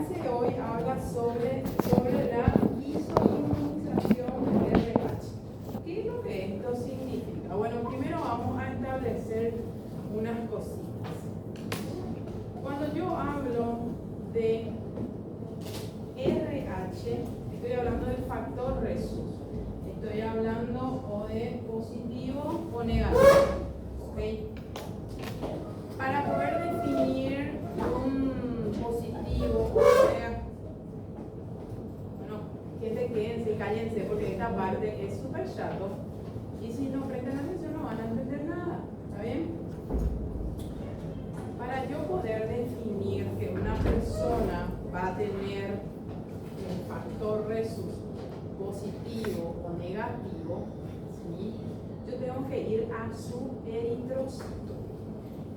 clase de hoy habla sobre la isoinmunización de RH. ¿Qué es lo que esto significa? Bueno, primero vamos a establecer unas cositas. Cuando yo hablo de RH, estoy hablando del factor Resus. Estoy hablando o de positivo o negativo. ¿Okay? Para poder definir un positivo o negativo, bueno, quédense, cállense, porque esta parte es súper chato. Y si no prestan atención no van a entender nada. ¿Está bien? Para yo poder definir que una persona va a tener un factor Resus positivo o negativo, ¿sí? Yo tengo que ir a su eritrocito.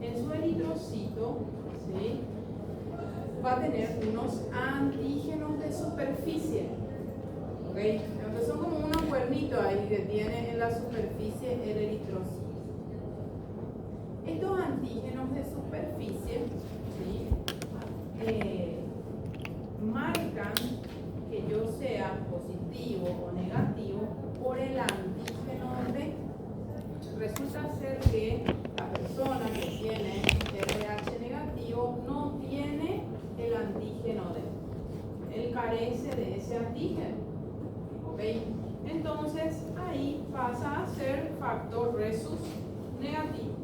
En su eritrocito, ¿sí?, va a tener unos antígenos de superficie. ¿Ok? Entonces son como unos cuernitos ahí que tiene en la superficie el eritrocito. Estos antígenos de superficie, ¿sí?, marcan que yo sea positivo o negativo por el antígeno D. Resulta ser que la persona que tiene RH negativo no tiene el antígeno D. Él carece de ese antígeno. ¿Ok? Entonces ahí pasa a ser factor Resus negativo.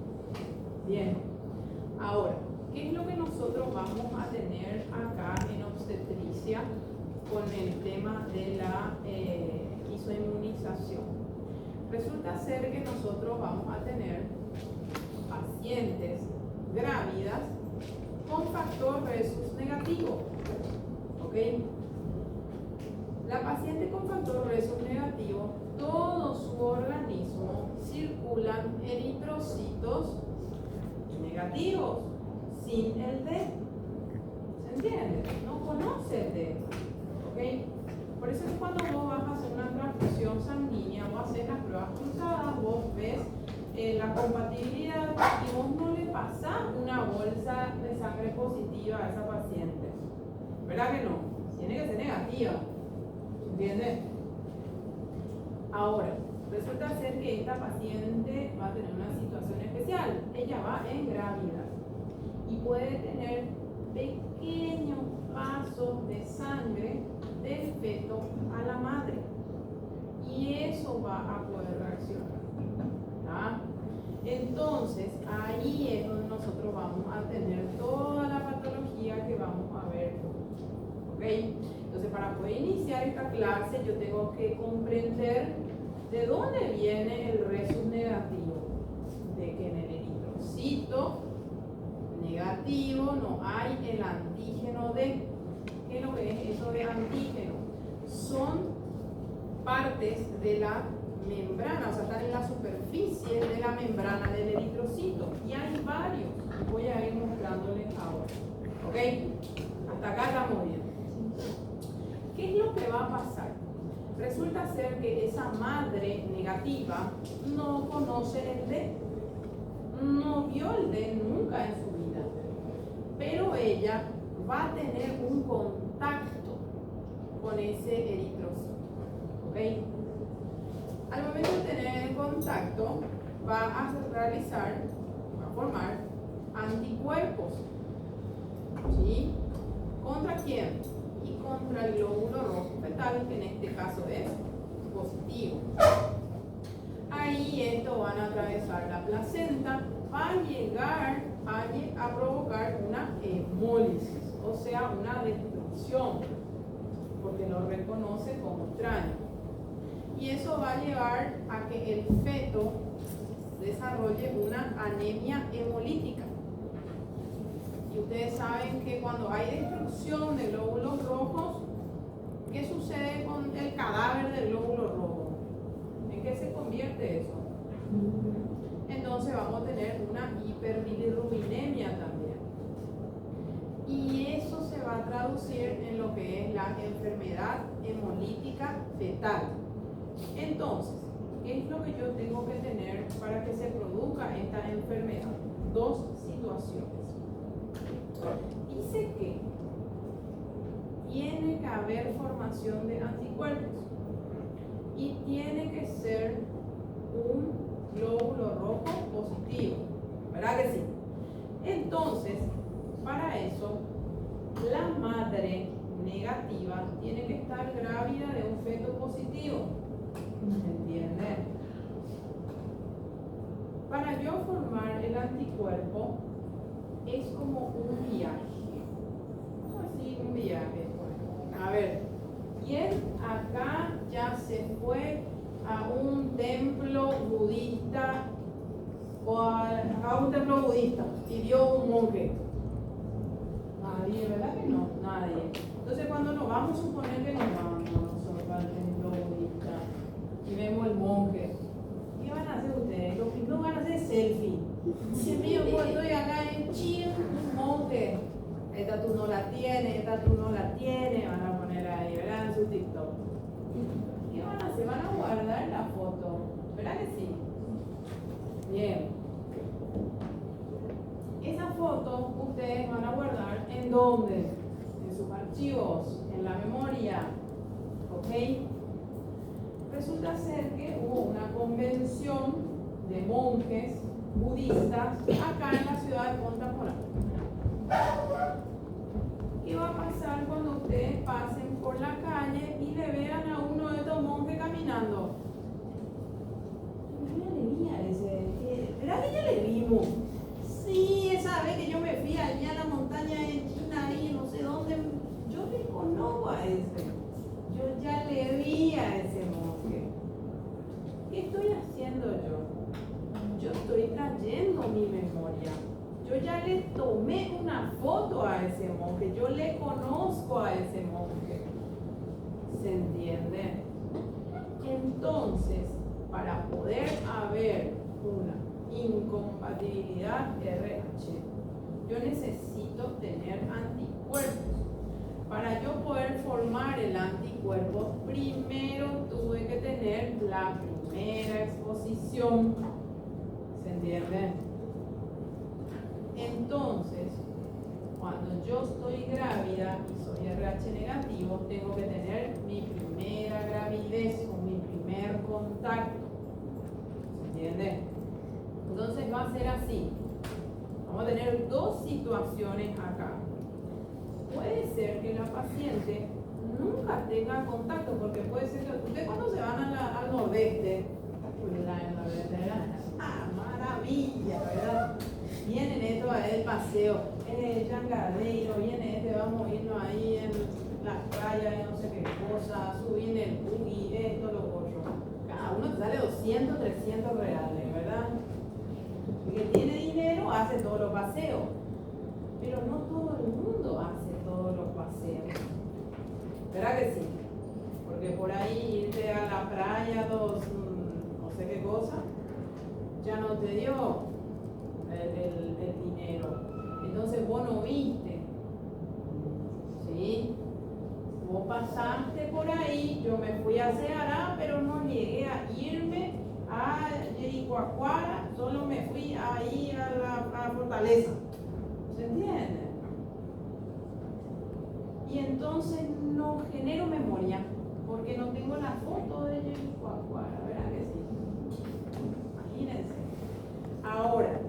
Bien. Ahora, ¿qué es lo que nosotros vamos a tener acá en obstetricia con el tema de la isoinmunización? Resulta ser que nosotros vamos a tener pacientes grávidas con factor Resus negativo. ¿Ok? La paciente con factor Resus negativo, todo su organismo circulan eritrocitos negativos, sin el D. ¿Se entiende? No conoce el D. ¿Ok? Por eso es cuando vos vas a hacer una transfusión sanguínea, vos haces las pruebas cruzadas, vos ves la compatibilidad y vos no le pasás una bolsa de sangre positiva a esa paciente. ¿Verdad que no? Tiene que ser negativa. ¿Entiendes? Ahora, resulta ser que esta paciente va a tener una situación especial. Ella va en gravidez y puede tener pequeños vasos de sangre del feto a la madre, y eso va a poder reaccionar. ¿Ah? Entonces ahí es donde nosotros vamos a tener toda la patología que vamos a ver. ¿Ok? Entonces, para poder iniciar esta clase yo tengo que comprender de dónde viene el Resus negativo. De que en el eritrocito negativo no hay el antígeno D. ¿Qué es lo que es eso de antígeno? Son partes de la membrana, o sea, están en la superficie de la membrana del eritrocito. Y hay varios. Voy a ir mostrándoles ahora. ¿Ok? Hasta acá estamos bien. ¿Qué es lo que va a pasar? Resulta ser que esa madre negativa no conoce el D. No vio el D nunca en su vida. Pero ella va a tener un contacto con ese eritrocito. ¿Ok? Al momento de tener el contacto, va a formar anticuerpos. ¿Sí? ¿Contra quién? Y contra el glóbulo rojo fetal, que en este caso es positivo. Ahí estos van a atravesar la placenta, va a llegar a provocar una hemólisis, o sea, una destrucción, porque lo reconoce como extraño. Y eso va a llevar a que el feto desarrolle una anemia hemolítica. Y ustedes saben que cuando hay destrucción de glóbulos rojos, ¿qué sucede con el cadáver del glóbulo rojo? ¿En qué se convierte eso? Entonces vamos a tener una hiperbilirrubinemia también. Y eso se va a traducir en lo que es la enfermedad hemolítica fetal. Entonces, ¿qué es lo que yo tengo que tener para que se produzca esta enfermedad? Dos situaciones. Dice que haber formación de anticuerpos. Y tiene que ser un glóbulo rojo positivo, ¿verdad que sí? Entonces, para eso, la madre negativa tiene que estar grávida de un feto positivo. ¿Entienden? Para yo formar el anticuerpo es como un viaje. Así, un viaje. A ver, ¿quién acá ya se fue a un templo budista o a un templo budista y vio un monje? Nadie, ¿verdad que no? Nadie. Entonces cuando nos vamos a suponer que nos vamos nosotros al templo budista y vemos el monje, ¿qué van a hacer ustedes? Lo primero van a hacer selfie. Dice mío, pues estoy acá en Chile, un monje. Esta tú no la tienes, esta tú no la tienes, van a poner ahí, ¿verdad? En su TikTok. ¿Qué van a hacer? Van a guardar la foto, ¿verdad que sí? Bien. Esa foto ustedes van a guardar ¿en dónde? En sus archivos, en la memoria, ¿ok? Resulta ser que hubo una convención de monjes budistas acá en la ciudad de Punta Mora. ¿Qué va a pasar cuando ustedes pasen por la calle y le vean a uno de estos monjes caminando? ¿Qué alegría ese? ¿Verdad que ya le vimos? Sí, esa vez que yo me fui allá a la montaña en China, ahí no sé dónde, yo le conozco a ese. Yo ya le vi a ese monje. ¿Qué estoy haciendo yo? Yo estoy trayendo mi memoria. Yo ya le tomé una foto a ese monje, yo le conozco a ese monje. ¿Se entiende? Entonces, para poder haber una incompatibilidad RH, yo necesito tener anticuerpos. Para yo poder formar el anticuerpo, primero tuve que tener la primera exposición. ¿Se entiende? Entonces, cuando yo estoy grávida y soy RH negativo, tengo que tener mi primera gravidez o mi primer contacto. ¿Se entiende? Entonces va a ser así. Vamos a tener dos situaciones acá. Puede ser que la paciente nunca tenga contacto, porque puede ser que ustedes cuando se van al nordeste, maravilla, ¿verdad? Vienen esto el paseo, Yangadeiro, viene vamos a irnos ahí en las playas, no sé qué cosa, subir el buggy, esto, lo otro. Cada uno te sale 200, 300 reales, ¿verdad? El que tiene dinero hace todos los paseos, pero no todo el mundo hace todos los paseos. ¿Verdad que sí? Porque por ahí irte a la playa, no sé qué cosa, ya no te dio el dinero. Entonces vos no viste, ¿sí? Vos pasaste por ahí, yo me fui a Ceará, pero no llegué a irme a Jericoacoara, solo me fui ahí a la Fortaleza. ¿Se entiende? Y entonces no genero memoria, porque no tengo la foto de Jericoacoara, ¿verdad que sí? Imagínense. Ahora,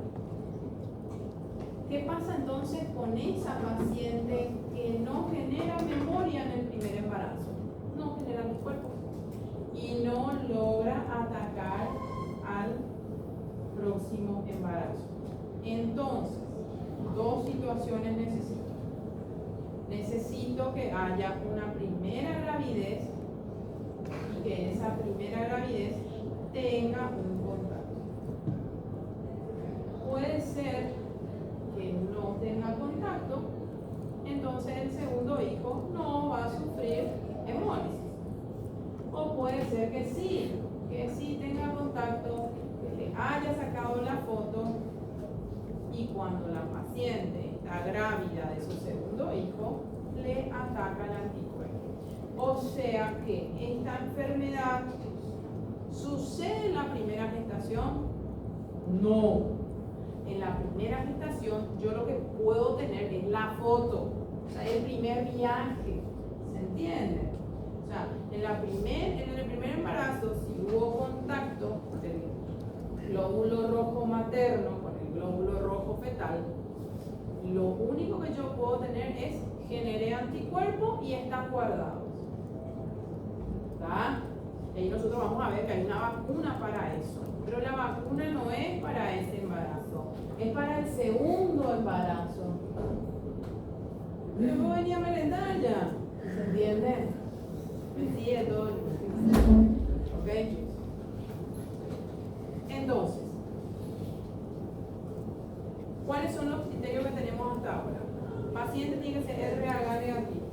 ¿qué pasa entonces con esa paciente que no genera memoria en el primer embarazo? No genera los cuerpos y no logra atacar al próximo embarazo. Entonces, dos situaciones necesito. Necesito que haya una primera gravidez y que esa primera gravidez tenga un contacto. Puede ser que no tenga contacto, entonces el segundo hijo no va a sufrir hemólisis. O puede ser que sí tenga contacto, que le haya sacado la foto y cuando la paciente está grávida de su segundo hijo, le ataca el anticuerpo. O sea que esta enfermedad sucede en la primera gestación. No. En la primera gestación yo lo que puedo tener es la foto, o sea, el primer viaje, ¿se entiende? O sea, en el primer embarazo, si hubo contacto del glóbulo rojo materno con el glóbulo rojo fetal, lo único que yo puedo tener es generé anticuerpos y están guardados. ¿Está? Y nosotros vamos a ver que hay una vacuna para eso. Pero la vacuna no es para ese embarazo, es para el segundo embarazo. Yo venía a merendar ya. ¿Se entiende? Me sigue todo. ¿Ok? Entonces, ¿cuáles son los criterios que tenemos hasta ahora? Paciente tiene que ser RH negativo.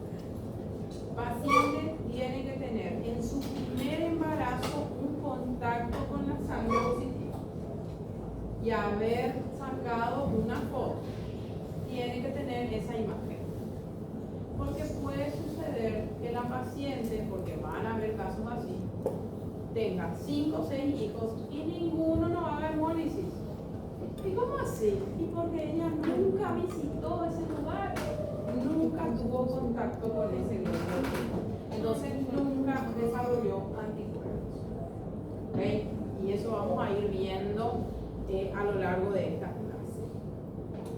Paciente tiene que tener en su primer embarazo un contacto con la sangre positiva y haber sacado una foto. Tiene que tener esa imagen. Porque puede suceder que la paciente, porque van a haber casos así, tenga 5 o 6 hijos y ninguno no haga hemólisis. ¿Y cómo así? Y porque ella nunca visitó ese lugar, nunca tuvo contacto con ese glóbulo, entonces nunca desarrolló anticuerpos. ¿Okay? Y eso vamos a ir viendo a lo largo de esta clase.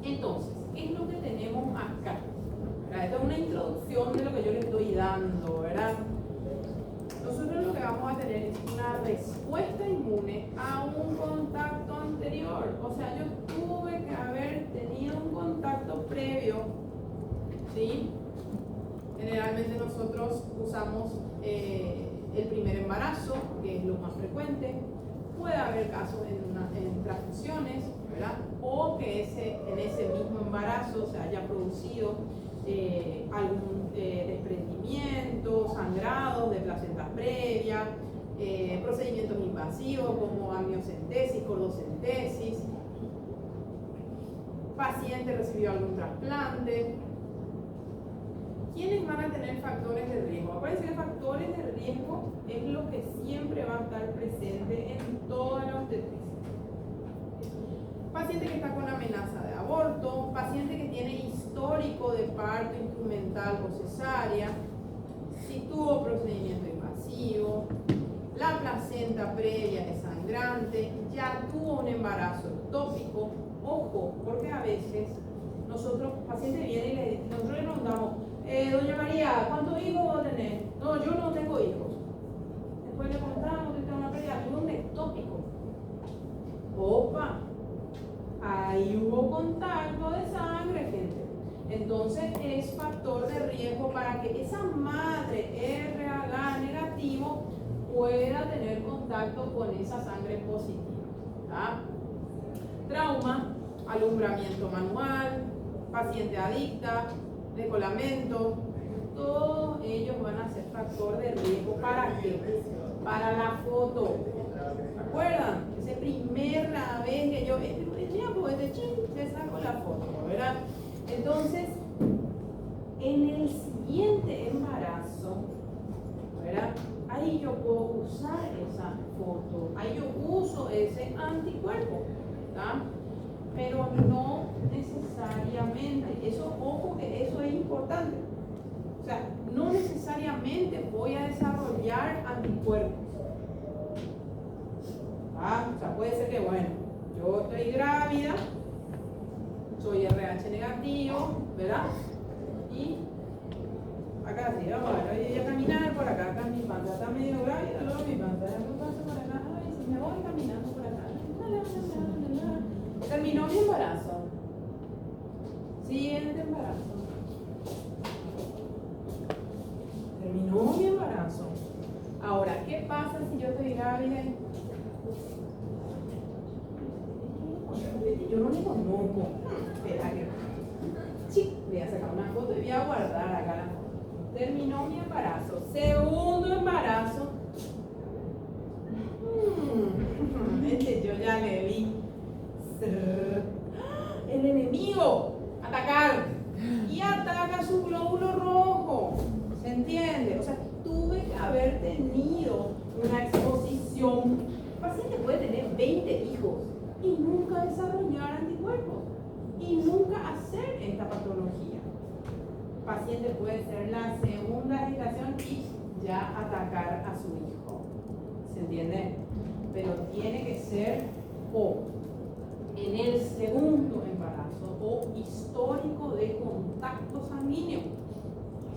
Entonces, ¿qué es lo que tenemos acá? ¿Verdad? Esta es una introducción de lo que yo le estoy dando, ¿verdad? Nosotros lo que vamos a tener es una respuesta inmune a un contacto anterior. O sea, yo tuve que haber tenido un contacto previo, ¿sí? Generalmente nosotros usamos el primer embarazo, que es lo más frecuente. Puede haber casos en transfusiones, ¿verdad? O que en ese mismo embarazo se haya producido algún desprendimiento, sangrado de placenta previa, procedimientos invasivos como amniocentesis, cordocentesis, paciente recibió algún trasplante. ¿Quiénes van a tener factores de riesgo? Acuérdense que factores de riesgo es lo que siempre va a estar presente en toda la obstetricia. Paciente que está con amenaza de aborto, paciente que tiene histórico de parto instrumental o cesárea, si tuvo procedimiento invasivo, la placenta previa es sangrante, ya tuvo un embarazo ectópico. Ojo, porque a veces nosotros, el paciente viene y nosotros le preguntamos, doña María, ¿cuántos hijos va a tener? No, yo no tengo hijos. Después le contamos que está una pérdida, tuvo un ectópico. Opa, ahí hubo contacto de sangre, gente. Entonces es factor de riesgo para que esa madre RH negativo pueda tener contacto con esa sangre positiva. ¿Tá? Trauma, alumbramiento manual, paciente adicta, descolamiento, todos ellos van a ser factor de riesgo. ¿Para qué? Para la foto. ¿Se acuerdan? Esa primera vez que yo le saco la foto, ¿verdad? Entonces, en el siguiente embarazo, ¿verdad? Ahí yo puedo usar esa foto, ahí yo uso ese anticuerpo, ¿tá? Pero no necesariamente, eso, ojo que eso es importante. O sea, no necesariamente voy a desarrollar anticuerpos. O sea, puede ser que, bueno, yo estoy grávida, soy RH negativo, ¿verdad? Y acá sí, vamos a ver, voy a caminar por acá, acá mi panza está medio grávida, luego mi panza paso por acá, ay, si me voy caminando por acá, terminó mi embarazo. Siguiente embarazo. Terminó mi embarazo. Ahora, ¿qué pasa si yo estoy grávida? Yo no le conozco. Espera que. Sí, voy a sacar una foto y voy a guardar acá la foto. Terminó mi embarazo. Segundo embarazo. Yo ya le vi. El enemigo. Atacar. Y ataca su glóbulo rojo. ¿Se entiende? O sea, tuve que haber tenido una exposición. El paciente puede tener 20 hijos y nunca desarrollar anticuerpos y nunca hacer esta patología. paciente puede ser la segunda gestación y ya atacar a su hijo. ¿Se entiende? Pero tiene que ser o en el segundo embarazo o histórico de contacto sanguíneo.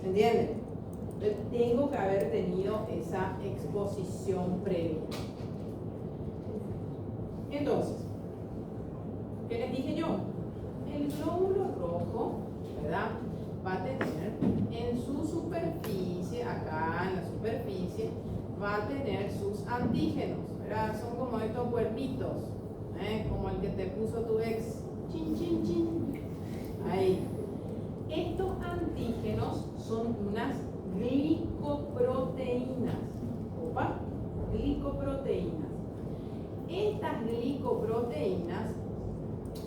¿Se entiende? Entonces, tengo que haber tenido esa exposición previa. Entonces, ¿qué les dije yo? El glóbulo rojo, ¿verdad?, va a tener en su superficie, acá en la superficie, va a tener sus antígenos, ¿verdad? Son como estos cuernitos, como el que te puso tu ex. Chin, chin, chin. Ahí. Estos antígenos son unas glicoproteínas. Opa, glicoproteínas. Estas glicoproteínas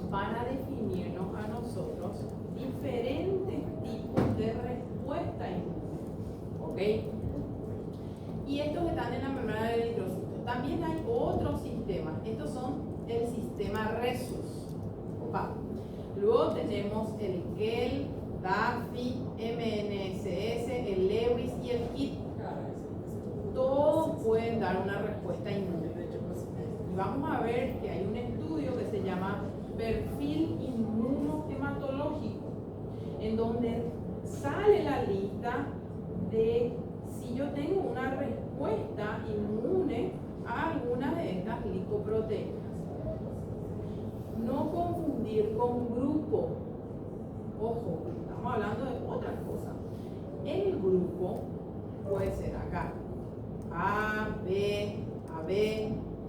van a definirnos a nosotros diferentes tipos de respuesta inmune. ¿Ok? Y estos están en la membrana del eritrocito. También hay otros sistemas. Estos son el sistema Rhesus. Opa. Luego tenemos el GEL, DAFI, MNSS, el Lewis y el KIT. Todos pueden dar una respuesta inmune. Y vamos a ver que hay un estudio que se llama perfil inmunohematológico, en donde sale la lista de si yo tengo una respuesta inmune a alguna de estas glicoproteínas. No confundir con grupo. Ojo, estamos hablando de otra cosa. El grupo puede ser acá. A, B, AB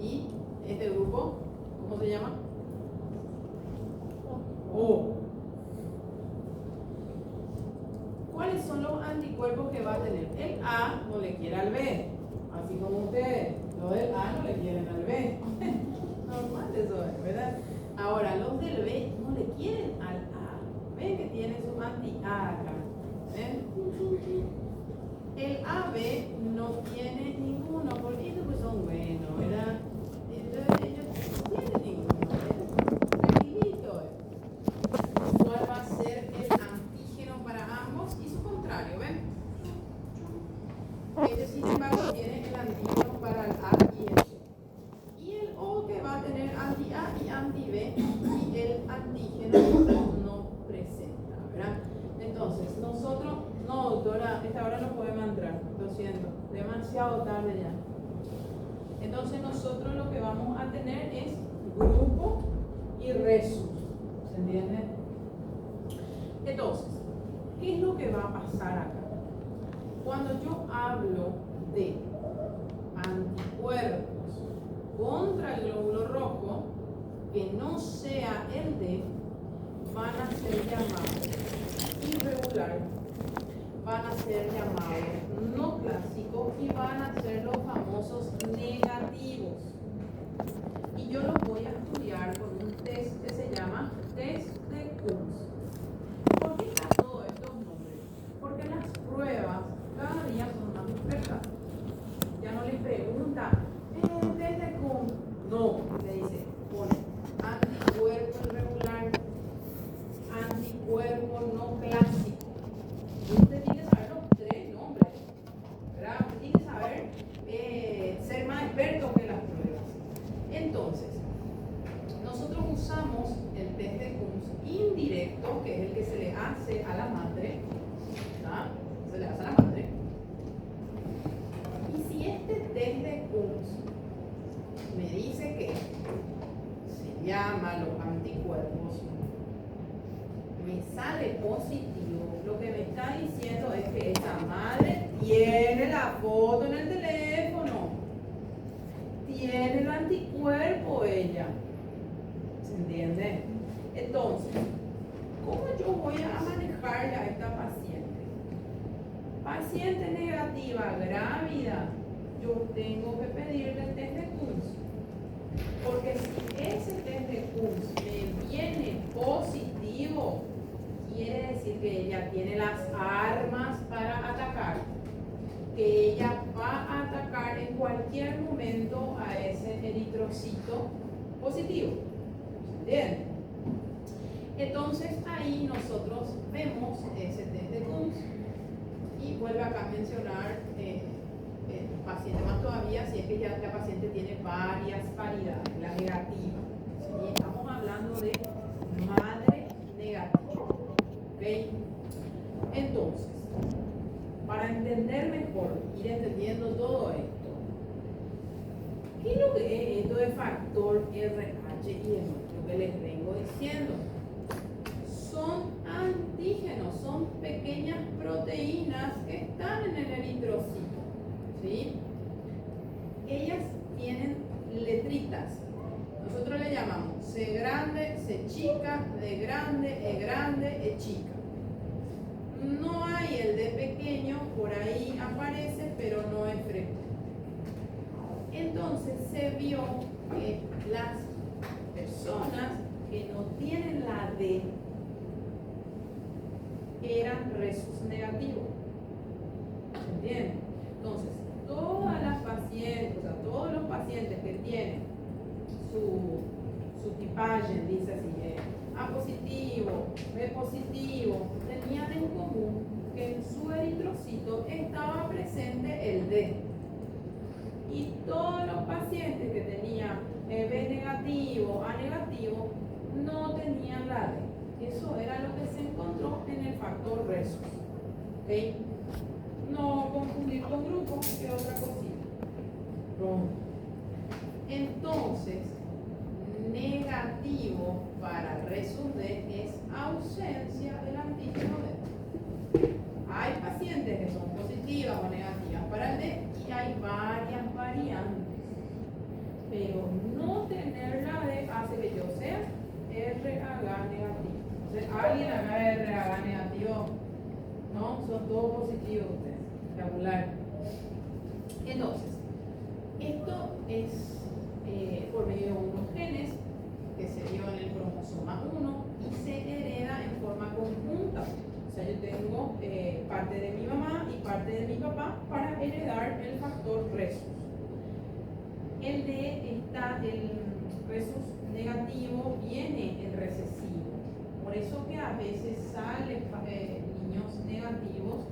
y este grupo, ¿cómo se llama? O. ¿Cuáles son los anticuerpos que va a tener? El A no le quiere al B, así como ustedes. Los del A no le quieren al B. Normal eso es, ¿verdad? Ahora, los del B no le quieren al A. ¿Ven que tiene su anti-A acá? ¿Ven? El AB no tiene ninguno, porque ellos pues son buenos, ¿verdad? Entonces ellos no tienen ninguno, ¿verdad? Tranquilito. ¿Cuál va a ser el antígeno para ambos? Y su contrario, ¿ven? Este, sin embargo, tiene el antígeno para el A y el B. Y el O que va a tener anti-A y anti-B, y el antígeno no presenta, ¿verdad? Entonces, nosotros, no, doctora, esta hora no podemos entrar, lo siento, demasiado tarde ya. Entonces, nosotros lo que vamos a tener es grupo y Rhesus, ¿se entiende? Entonces, ¿qué es lo que va a pasar acá? Cuando yo hablo de anticuerpos contra el glóbulo rojo, que no sea el D, van a ser llamados irregular, van a ser llamados no clásicos y van a ser los famosos negativos. Y yo los voy a estudiar con un test que se llama test de Kunz. ¿Por qué están todos estos nombres? Porque las pruebas cada día son más expertas. Ya no les pregunta, test de Kunz. No, le dice, pone anticuerpo irregular, anticuerpo no clásico. Y usted tiene que saber los tres nombres, ¿verdad? Usted tiene que saber ser más experto que las pruebas. Entonces, nosotros usamos el test de Kunz indirecto, que es el que se le hace a la madre, ¿verdad? Se le hace a la madre. Y si este test de Kunz me dice que se llama los anticuerpos, me sale positivo, lo que me está diciendo es que esa madre tiene la foto en el teléfono, tiene el anticuerpo ella, ¿se entiende? Entonces, ¿cómo yo voy a manejarle a esta paciente? Paciente negativa, grávida, yo tengo que pedirle el test de Kunz, porque si ese test de Kunz me viene positivo, quiere decir que ella tiene las armas para atacar, que ella va a atacar en cualquier momento a ese eritrocito positivo. ¿Entienden? Entonces ahí nosotros vemos ese test de Kunz. mencionar paciente más todavía si es que ya la paciente tiene varias variedades, la negativa. ¿Sí? Estamos hablando de madre negativa. ¿Okay? Entonces, para entender mejor, ir entendiendo todo esto, ¿qué es lo que es esto de factor RH y demás? Lo que les vengo diciendo. Son antígenos, son pequeñas proteínas que están en el eritrocito. ¿Sí? Ellas tienen letritas. Nosotros le llamamos C grande, C chica, D grande, E chica. No hay el D pequeño, por ahí aparece, pero no es frecuente. Entonces se vio que las personas que no tienen la D eran resus negativos. ¿Entienden? Entonces, todas las pacientes, o sea, todos los pacientes que tienen su tipaje, dice así, A positivo, B positivo, tenían en común que en su eritrocito estaba presente el D. Y todos los pacientes que tenían B negativo, A negativo, no tenían la D. Eso era lo que se encontró en el factor resus. ¿Okay? No confundir con grupo, que otra cosita. Pronto. Entonces, negativo para resus D es ausencia del antígeno D. Hay pacientes que son positivas o negativas para el D y hay varias variantes. Pero no tener la D hace que yo sea RH negativo. Entonces, ¿alguien haga RH negativo? No, son todos positivos ustedes. Regular. Entonces, esto es por medio de unos genes que se dio en el cromosoma 1 y se hereda en forma conjunta. O sea, yo tengo parte de mi mamá y parte de mi papá para heredar el factor resus. El resus negativo viene en recesivo. Por eso que a veces salen niños negativos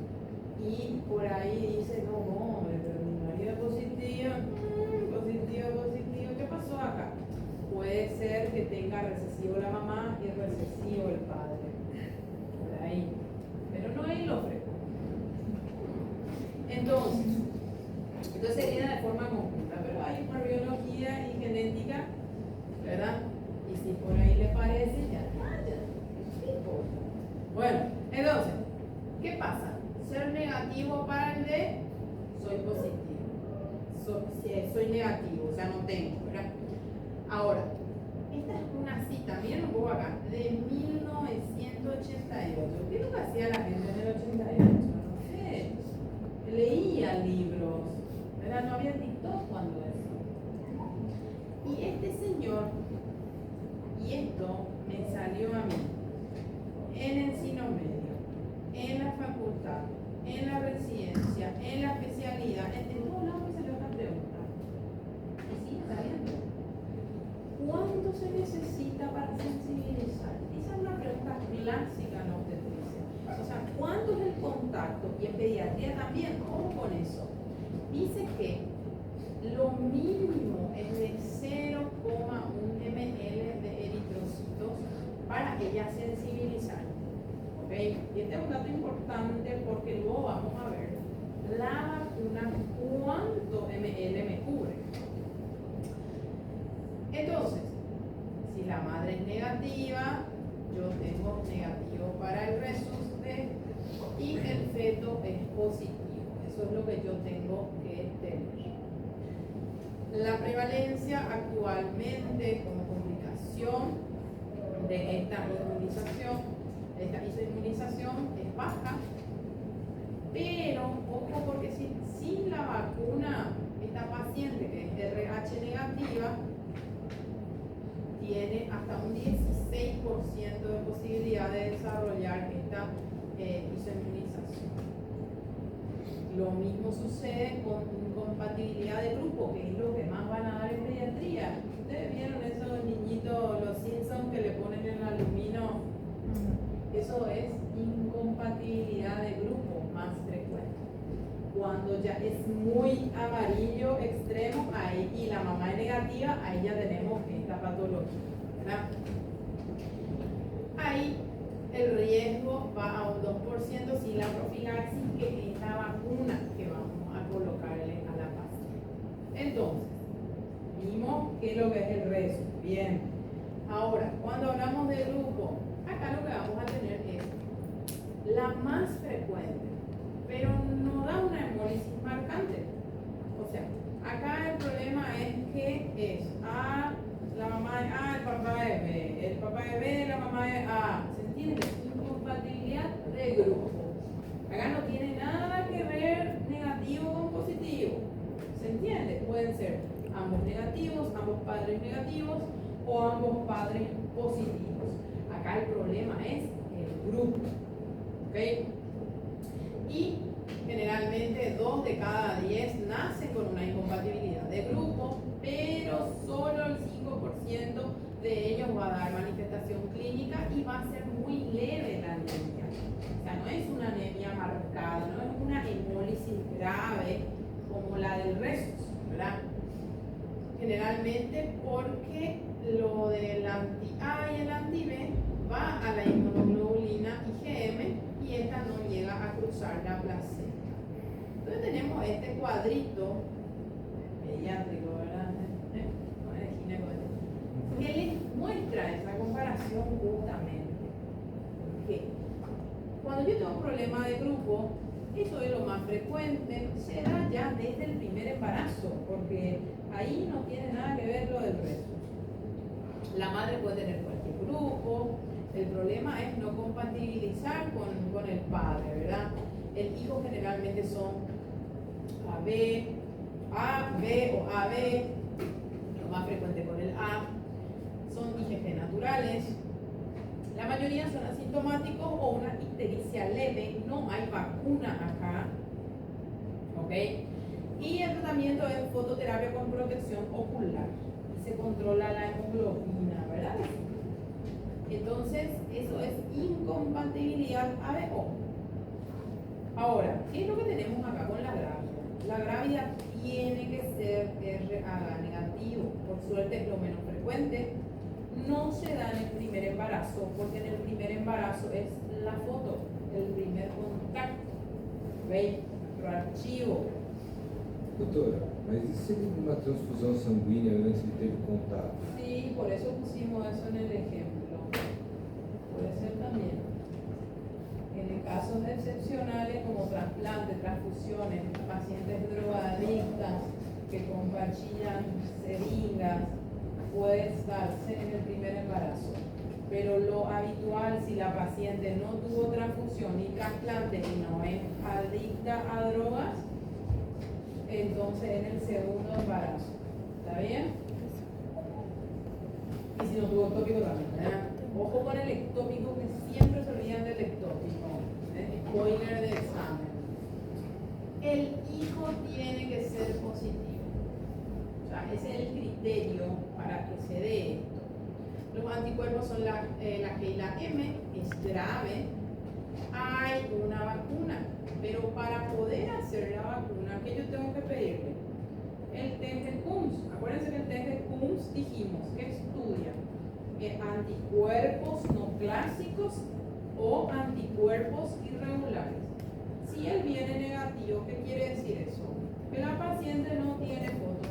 y por ahí dicen, no, pero mi marido es positivo, positivo, ¿qué pasó acá? Puede ser que tenga recesivo la mamá y recesivo el padre, por ahí, pero no es lo frecuente. Entonces sería de forma conjunta, pero hay por biología y genética, ¿verdad? Y si por ahí le parece, ya no importa. Bueno, entonces, ¿qué pasa? Ser negativo para el D, soy positivo. Soy negativo, o sea, no tengo, ¿verdad? Ahora, esta es una cita, miren un poco acá, de 1988. ¿Qué es lo que hacía la gente en el 88? No sé, leía libros, ¿verdad? No había TikTok cuando eso. Y este señor, y esto me salió a mí, en Encino Medio, en la facultad, en la residencia, en la especialidad, en todos lados me salió esta pregunta. Y sí, está viendo. ¿Cuánto se necesita para sensibilizar? Esa es una pregunta clásica en la obstetricia. O sea, ¿cuánto es el contacto? Y en pediatría también, ¿cómo con eso? Dice que lo mínimo es de 0,1 ml de eritrocitos para ella sensibilizar. ¿Okay? Y este es un dato importante porque luego vamos a ver la vacuna cuánto ml me cubre. Entonces, si la madre es negativa, yo tengo negativo para el resus D y el feto es positivo. Eso es lo que yo tengo que tener. La prevalencia actualmente como complicación de esta isoinmunización es baja, pero ojo porque sin la vacuna, esta paciente que es RH negativa tiene hasta un 16% de posibilidad de desarrollar esta isoinmunización. Lo mismo sucede con incompatibilidad de grupo, que es lo que más van a dar en pediatría. Ustedes vieron esos niñitos, los Simpsons, que le ponen el aluminio. Eso es incompatibilidad de grupo más frecuente. ya es muy amarillo extremo, ahí, y la mamá es negativa, ahí ya tenemos esta patología, ¿verdad? Ahí el riesgo va a un 2% si la profilaxis, que es la vacuna que vamos a colocarle a la paciente. Entonces, vimos qué es lo que es el rezo. Bien. Ahora, cuando hablamos de grupo, acá lo que vamos a tener es la más frecuente, pero no da una hemólisis marcante. O sea, acá el problema es que es A, la mamá es A, el papá es B, el papá es B, la mamá es A. ¿Se entiende? Incompatibilidad de grupo. Acá no tiene nada que ver negativo con positivo. ¿Se entiende? Pueden ser ambos negativos, ambos padres negativos o ambos padres positivos. Acá el problema es el grupo. ¿Ok? Y generalmente 2 de cada 10 nacen con una incompatibilidad de grupo, pero solo el 5% de ellos va a dar manifestación clínica y va a ser muy leve la anemia. O sea, no es una anemia marcada, no es una hemólisis grave como la del resto, ¿verdad? Generalmente porque lo del anti-A y el anti-B va a la inmunoglobulina IgM y esta no llega a cruzar la placenta. Entonces tenemos este cuadrito pediátrico, ¿verdad? Que les muestra esa comparación justamente. Que cuando yo tengo un problema de grupo, eso es lo más frecuente, se da ya desde el primer embarazo, porque ahí no tiene nada que ver lo del resto. La madre puede tener cualquier grupo, el problema es no compatibilizar con el padre, ¿verdad? El hijo generalmente son AB, AB o AB, lo más frecuente con el A, son IgG naturales. La mayoría son asintomáticos o una ictericia leve, no hay vacuna acá, ¿ok? Y el tratamiento es fototerapia con protección ocular. Se controla la hemoglobina, ¿verdad? Entonces, eso es incompatibilidad ABO. Ahora, ¿qué es lo que tenemos acá con la grávida? La grávida tiene que ser RH negativo, por suerte es lo menos frecuente. No se da en el primer embarazo, porque en el primer embarazo es la foto, el primer contacto. ¿Veis? Nuestro archivo. Doutora, mas e se uma transfusão sanguínea antes de ter contato? Sí, por eso pusimos eso en el ejemplo. Puede ser también. En casos excepcionales como trasplantes, transfusiones, pacientes drogadictas que compartillan seringas, puede darse en el primer embarazo. Pero lo habitual, si la paciente no tuvo transfusión ni trasplante y no es adicta a drogas, entonces en el segundo embarazo. ¿Está bien? Y si no tuvo ectópico también, ¿verdad? Ojo con el ectópico, que siempre se olvidan del ectópico. Spoiler de examen. El hijo tiene que ser positivo. O sea, ese es el criterio para que se dé esto. Los anticuerpos son la G y la M, es grave. Hay una vacuna, pero para poder hacer la vacuna, ¿qué yo tengo que pedirle? El test de Coombs. Acuérdense que el test de Coombs dijimos que estudia anticuerpos no clásicos o anticuerpos irregulares. Si él viene negativo, ¿qué quiere decir eso? Que la paciente no tiene foto,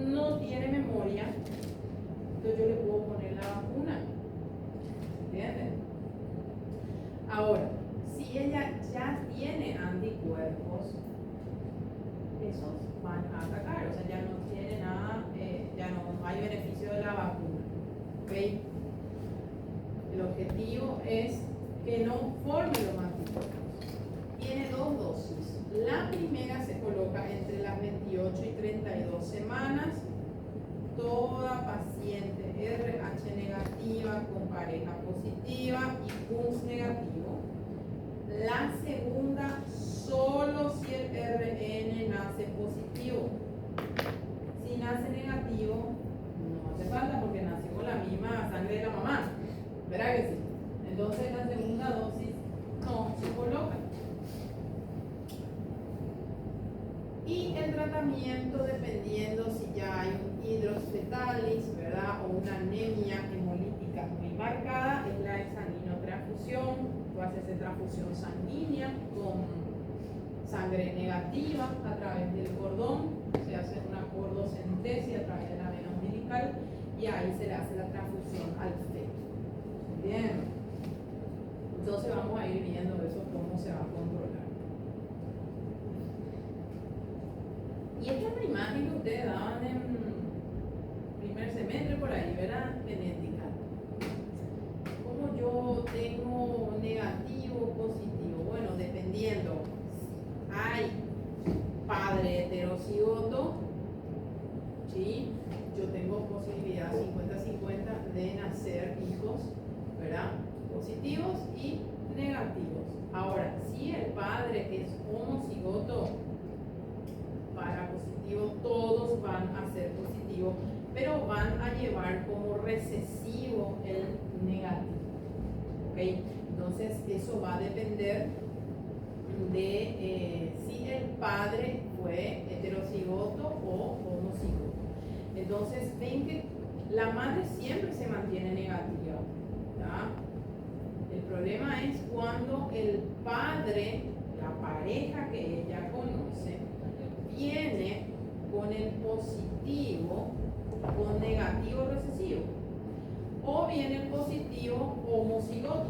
no tiene memoria, entonces yo le puedo poner la vacuna. ¿Entienden? Ahora, si ella ya tiene anticuerpos, esos van a atacar, o sea, ya no tiene nada, ya no hay beneficio de la vacuna. ¿Okay? El objetivo es que no forme los anticuerpos. Tiene 2 dosis. La primera se coloca entre las 28 y 32 semanas. Toda paciente RH negativa con pareja positiva y Coombs negativo. La segunda, solo si el RN nace positivo. Si nace negativo, no hace falta porque nació con la misma sangre de la mamá. ¿Verdad que sí? Entonces la segunda dosis no se coloca. el tratamiento, dependiendo si ya hay un hidrosfetalis, ¿verdad? O una anemia hemolítica muy marcada, es la exsanguinotransfusión. Tú haces transfusión sanguínea con sangre negativa a través del cordón, se hace una cordocentesia a través de la vena umbilical y ahí se le hace la transfusión al feto. Bien. Entonces vamos a ir viendo eso, cómo se va a controlar. Y esta es la imagen que ustedes daban en primer semestre por ahí, ¿verdad? Genética. Como yo tengo negativo, positivo. Bueno, dependiendo. Hay padre heterocigoto, ¿sí? Yo tengo posibilidad 50-50 de nacer hijos, ¿verdad? Positivos y negativos. Ahora, si el padre es homocigoto, para positivo, todos van a ser positivos, pero van a llevar como recesivo el negativo. ¿Ok? Entonces, eso va a depender de si el padre fue heterocigoto o homocigoto. Entonces, ven que la madre siempre se mantiene negativa, ¿tá? El problema es cuando el padre, la pareja que ella conoce, viene con el positivo con negativo recesivo, o viene el positivo homocigoto.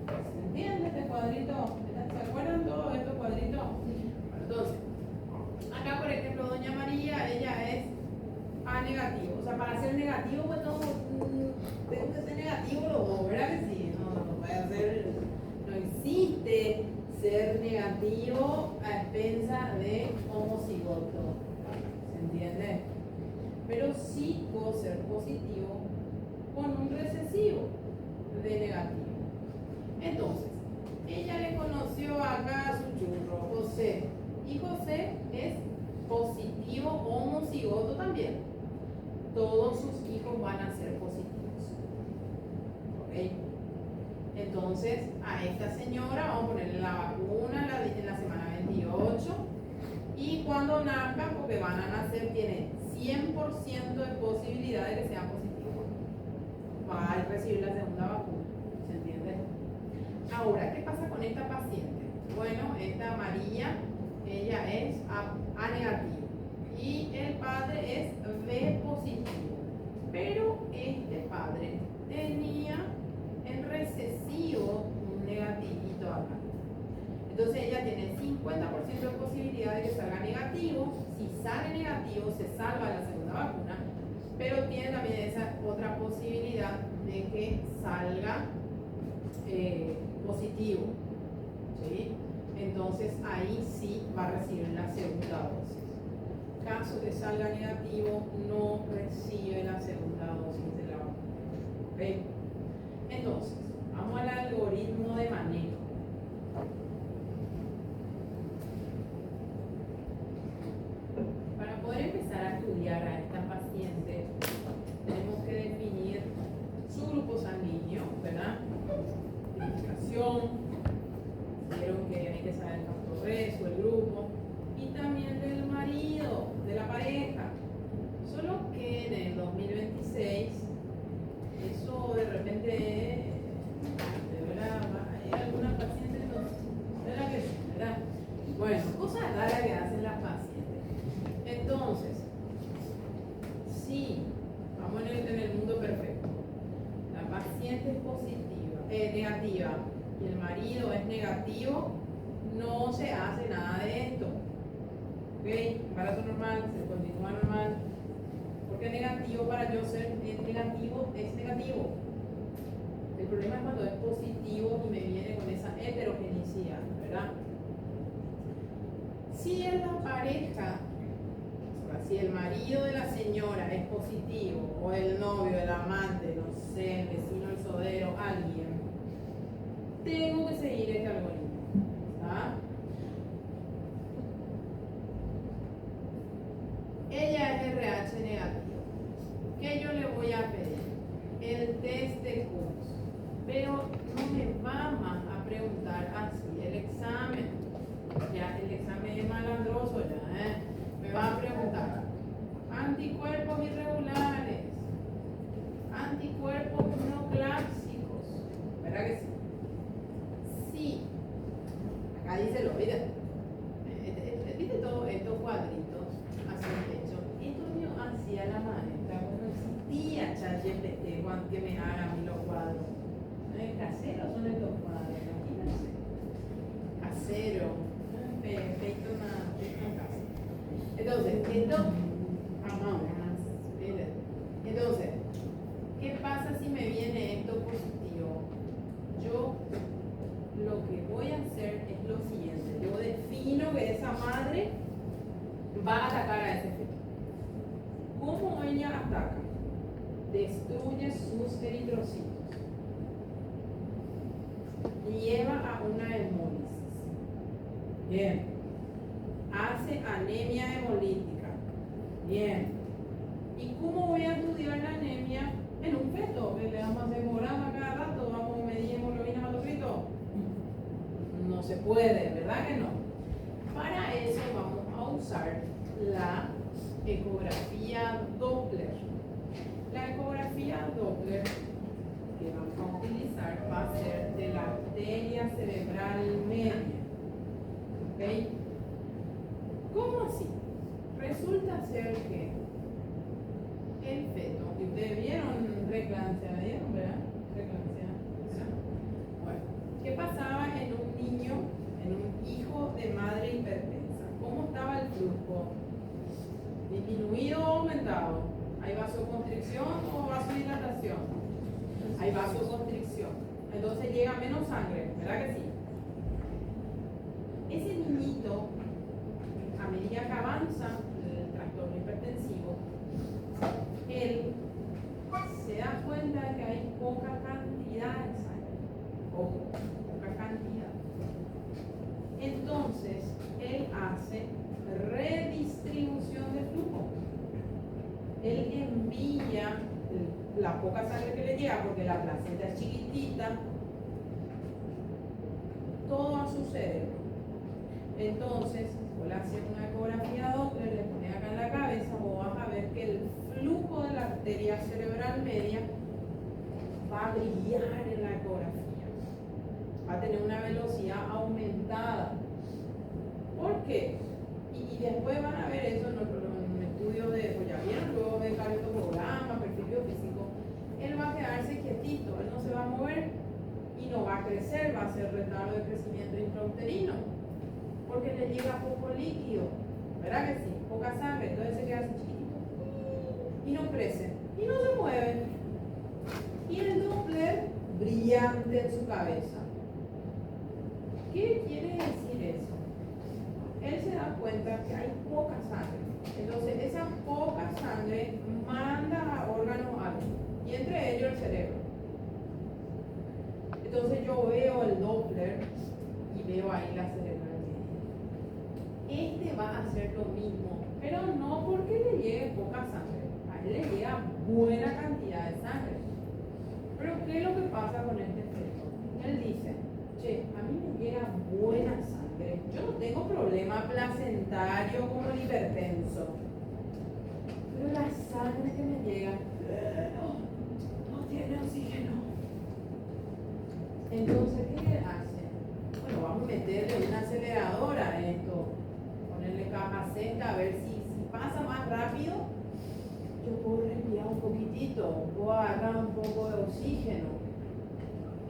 ¿Se entiende este cuadrito? ¿Se acuerdan todos estos cuadritos? Bueno, entonces, acá por ejemplo, doña María, ella es A negativo. O sea, para ser negativo, pues no, tengo que ser negativo los dos, ¿verdad que sí? No puede ser, no existe ser negativo a expensa de homocigoto. ¿Se entiende? Pero sí puedo ser positivo con un recesivo de negativo. Entonces, ella le conoció acá a su churro, José. Y José es positivo homocigoto también. Todos sus hijos van a ser positivos. ¿Ok? Entonces, a esta señora vamos a ponerle la vacuna en la semana 28. Y cuando nazcan, porque van a nacer, tiene 100% de posibilidad de que sea positivo. Va a recibir la segunda vacuna. ¿Se entiende? Ahora, ¿qué pasa con esta paciente? Bueno, esta María, ella es A negativo y el padre es B positivo, pero este padre tenía en recesivo un negativito acá. Entonces ella tiene 50% de posibilidad de que salga negativo. Si sale negativo, se salva la segunda vacuna, pero tiene también esa otra posibilidad de que salga positivo, ¿sí? Entonces ahí sí va a recibir la segunda dosis. Caso que salga negativo, no recibe la segunda dosis de la vacuna. ¿Okay? Entonces, vamos al algoritmo de manejo. Para poder empezar a estudiar a esta paciente, tenemos que definir su grupo sanguíneo, ¿verdad? Identificación. Vieron que hay que saber el factor resto, el grupo, y también del marido, de la pareja. Solo que en el 2026, eso de repente, de verdad, hay algunas pacientes, ¿verdad que sí? ¿Verdad? Bueno, cosas raras que hacen las pacientes. Entonces, si vamos en el mundo perfecto, la paciente es negativa, y el marido es negativo, no se hace nada de esto. ¿Ok? Embarazo normal, se continúa normal. Porque negativo, para yo ser negativo, es negativo. El problema es cuando es positivo y me viene con esa heterogenicidad, ¿verdad? Si en la pareja, o sea, si el marido de la señora es positivo, o el novio, el amante, no sé, el vecino, el sodero, alguien, tengo que seguir este algoritmo. ¿Está? Ella es RH negativo. ¿Qué yo le voy a pedir? El test de Coombs. Pero no me va más a preguntar así el examen. Ya el examen es malandroso ya, ¿eh? Ahí se lo mira. ¿Viste todos estos cuadritos hacia el techo? Esto yo hacía la maestra cuando existía ChatGPT que me haga a mí los cuadros. Caseros son estos cuadros, imagínense. Casero. Perfecto, casa. Entonces, esto. Entonces, ¿qué pasa si me viene esto positivo? Yo lo que voy a hacer es lo siguiente. Yo defino que esa madre va a atacar a ese feto. ¿Cómo ella ataca? Destruye sus eritrocitos. Lleva a una hemólisis. Bien. Hace anemia hemolítica. Bien. ¿Y cómo voy a estudiar la anemia en un feto? ¿Le vamos a hacer hemograma cada rato? ¿Vamos a medir hemoglobina hematocrito? No se puede, ¿verdad que no? Para eso vamos a usar la ecografía Doppler. La ecografía Doppler que vamos a utilizar va a ser de la arteria cerebral media. ¿Ok? ¿Cómo así? Resulta ser que el feto, y ustedes vieron preeclampsia, ¿vieron, verdad? Preeclampsia, ¿verdad? Bueno, ¿qué pasaba en un niño, en un hijo de madre hipertensa? ¿Cómo estaba el flujo? ¿Disminuido o aumentado? ¿Hay vasoconstricción o vasodilatación? Hay vasoconstricción. Entonces llega menos sangre, ¿verdad que sí? Ese niñito, a medida que avanza el trastorno hipertensivo, él se da cuenta de que hay poca cantidad de sangre. Ojo, poca cantidad. Entonces, él hace redistribución de flujo. Él envía la poca sangre que le llega, porque la placenta es chiquitita, todo a su cerebro. Entonces, vos le haces una ecografía Doppler, le pones acá en la cabeza, vos vas a ver que el flujo de la arteria cerebral media va a brillar en la ecografía. Va a tener una velocidad aumentada. ¿Por qué? Y después van a ver eso en un estudio de, pues ya vieron, luego de cardiograma, perfil biofísico. Él va a quedarse quietito, él no se va a mover y no va a crecer, va a ser retardo de crecimiento intrauterino, porque le llega poco líquido, ¿verdad que sí? Poca sangre, entonces se queda así chiquitito y no crece y no se mueve. Y el Doppler brillante en su cabeza. ¿Qué quiere decir eso? Él se da cuenta que hay poca sangre. Entonces esa poca sangre manda a órganos altos, y entre ellos el cerebro. Entonces yo veo el Doppler y veo ahí la cerebral media. Este va a hacer lo mismo, pero no porque le llegue poca sangre, a él le llega buena cantidad de sangre. Pero ¿qué es lo que pasa con este feto? Él dice, che, a mí me llega buena sangre, yo no tengo problema placentario como el hipertenso, pero la sangre que me llega no tiene oxígeno. Entonces, ¿qué hace? Bueno, vamos a meterle una aceleradora a esto, ponerle caja Z, a ver si pasa más rápido. Yo puedo respirar un poquitito, puedo agarrar un poco de oxígeno.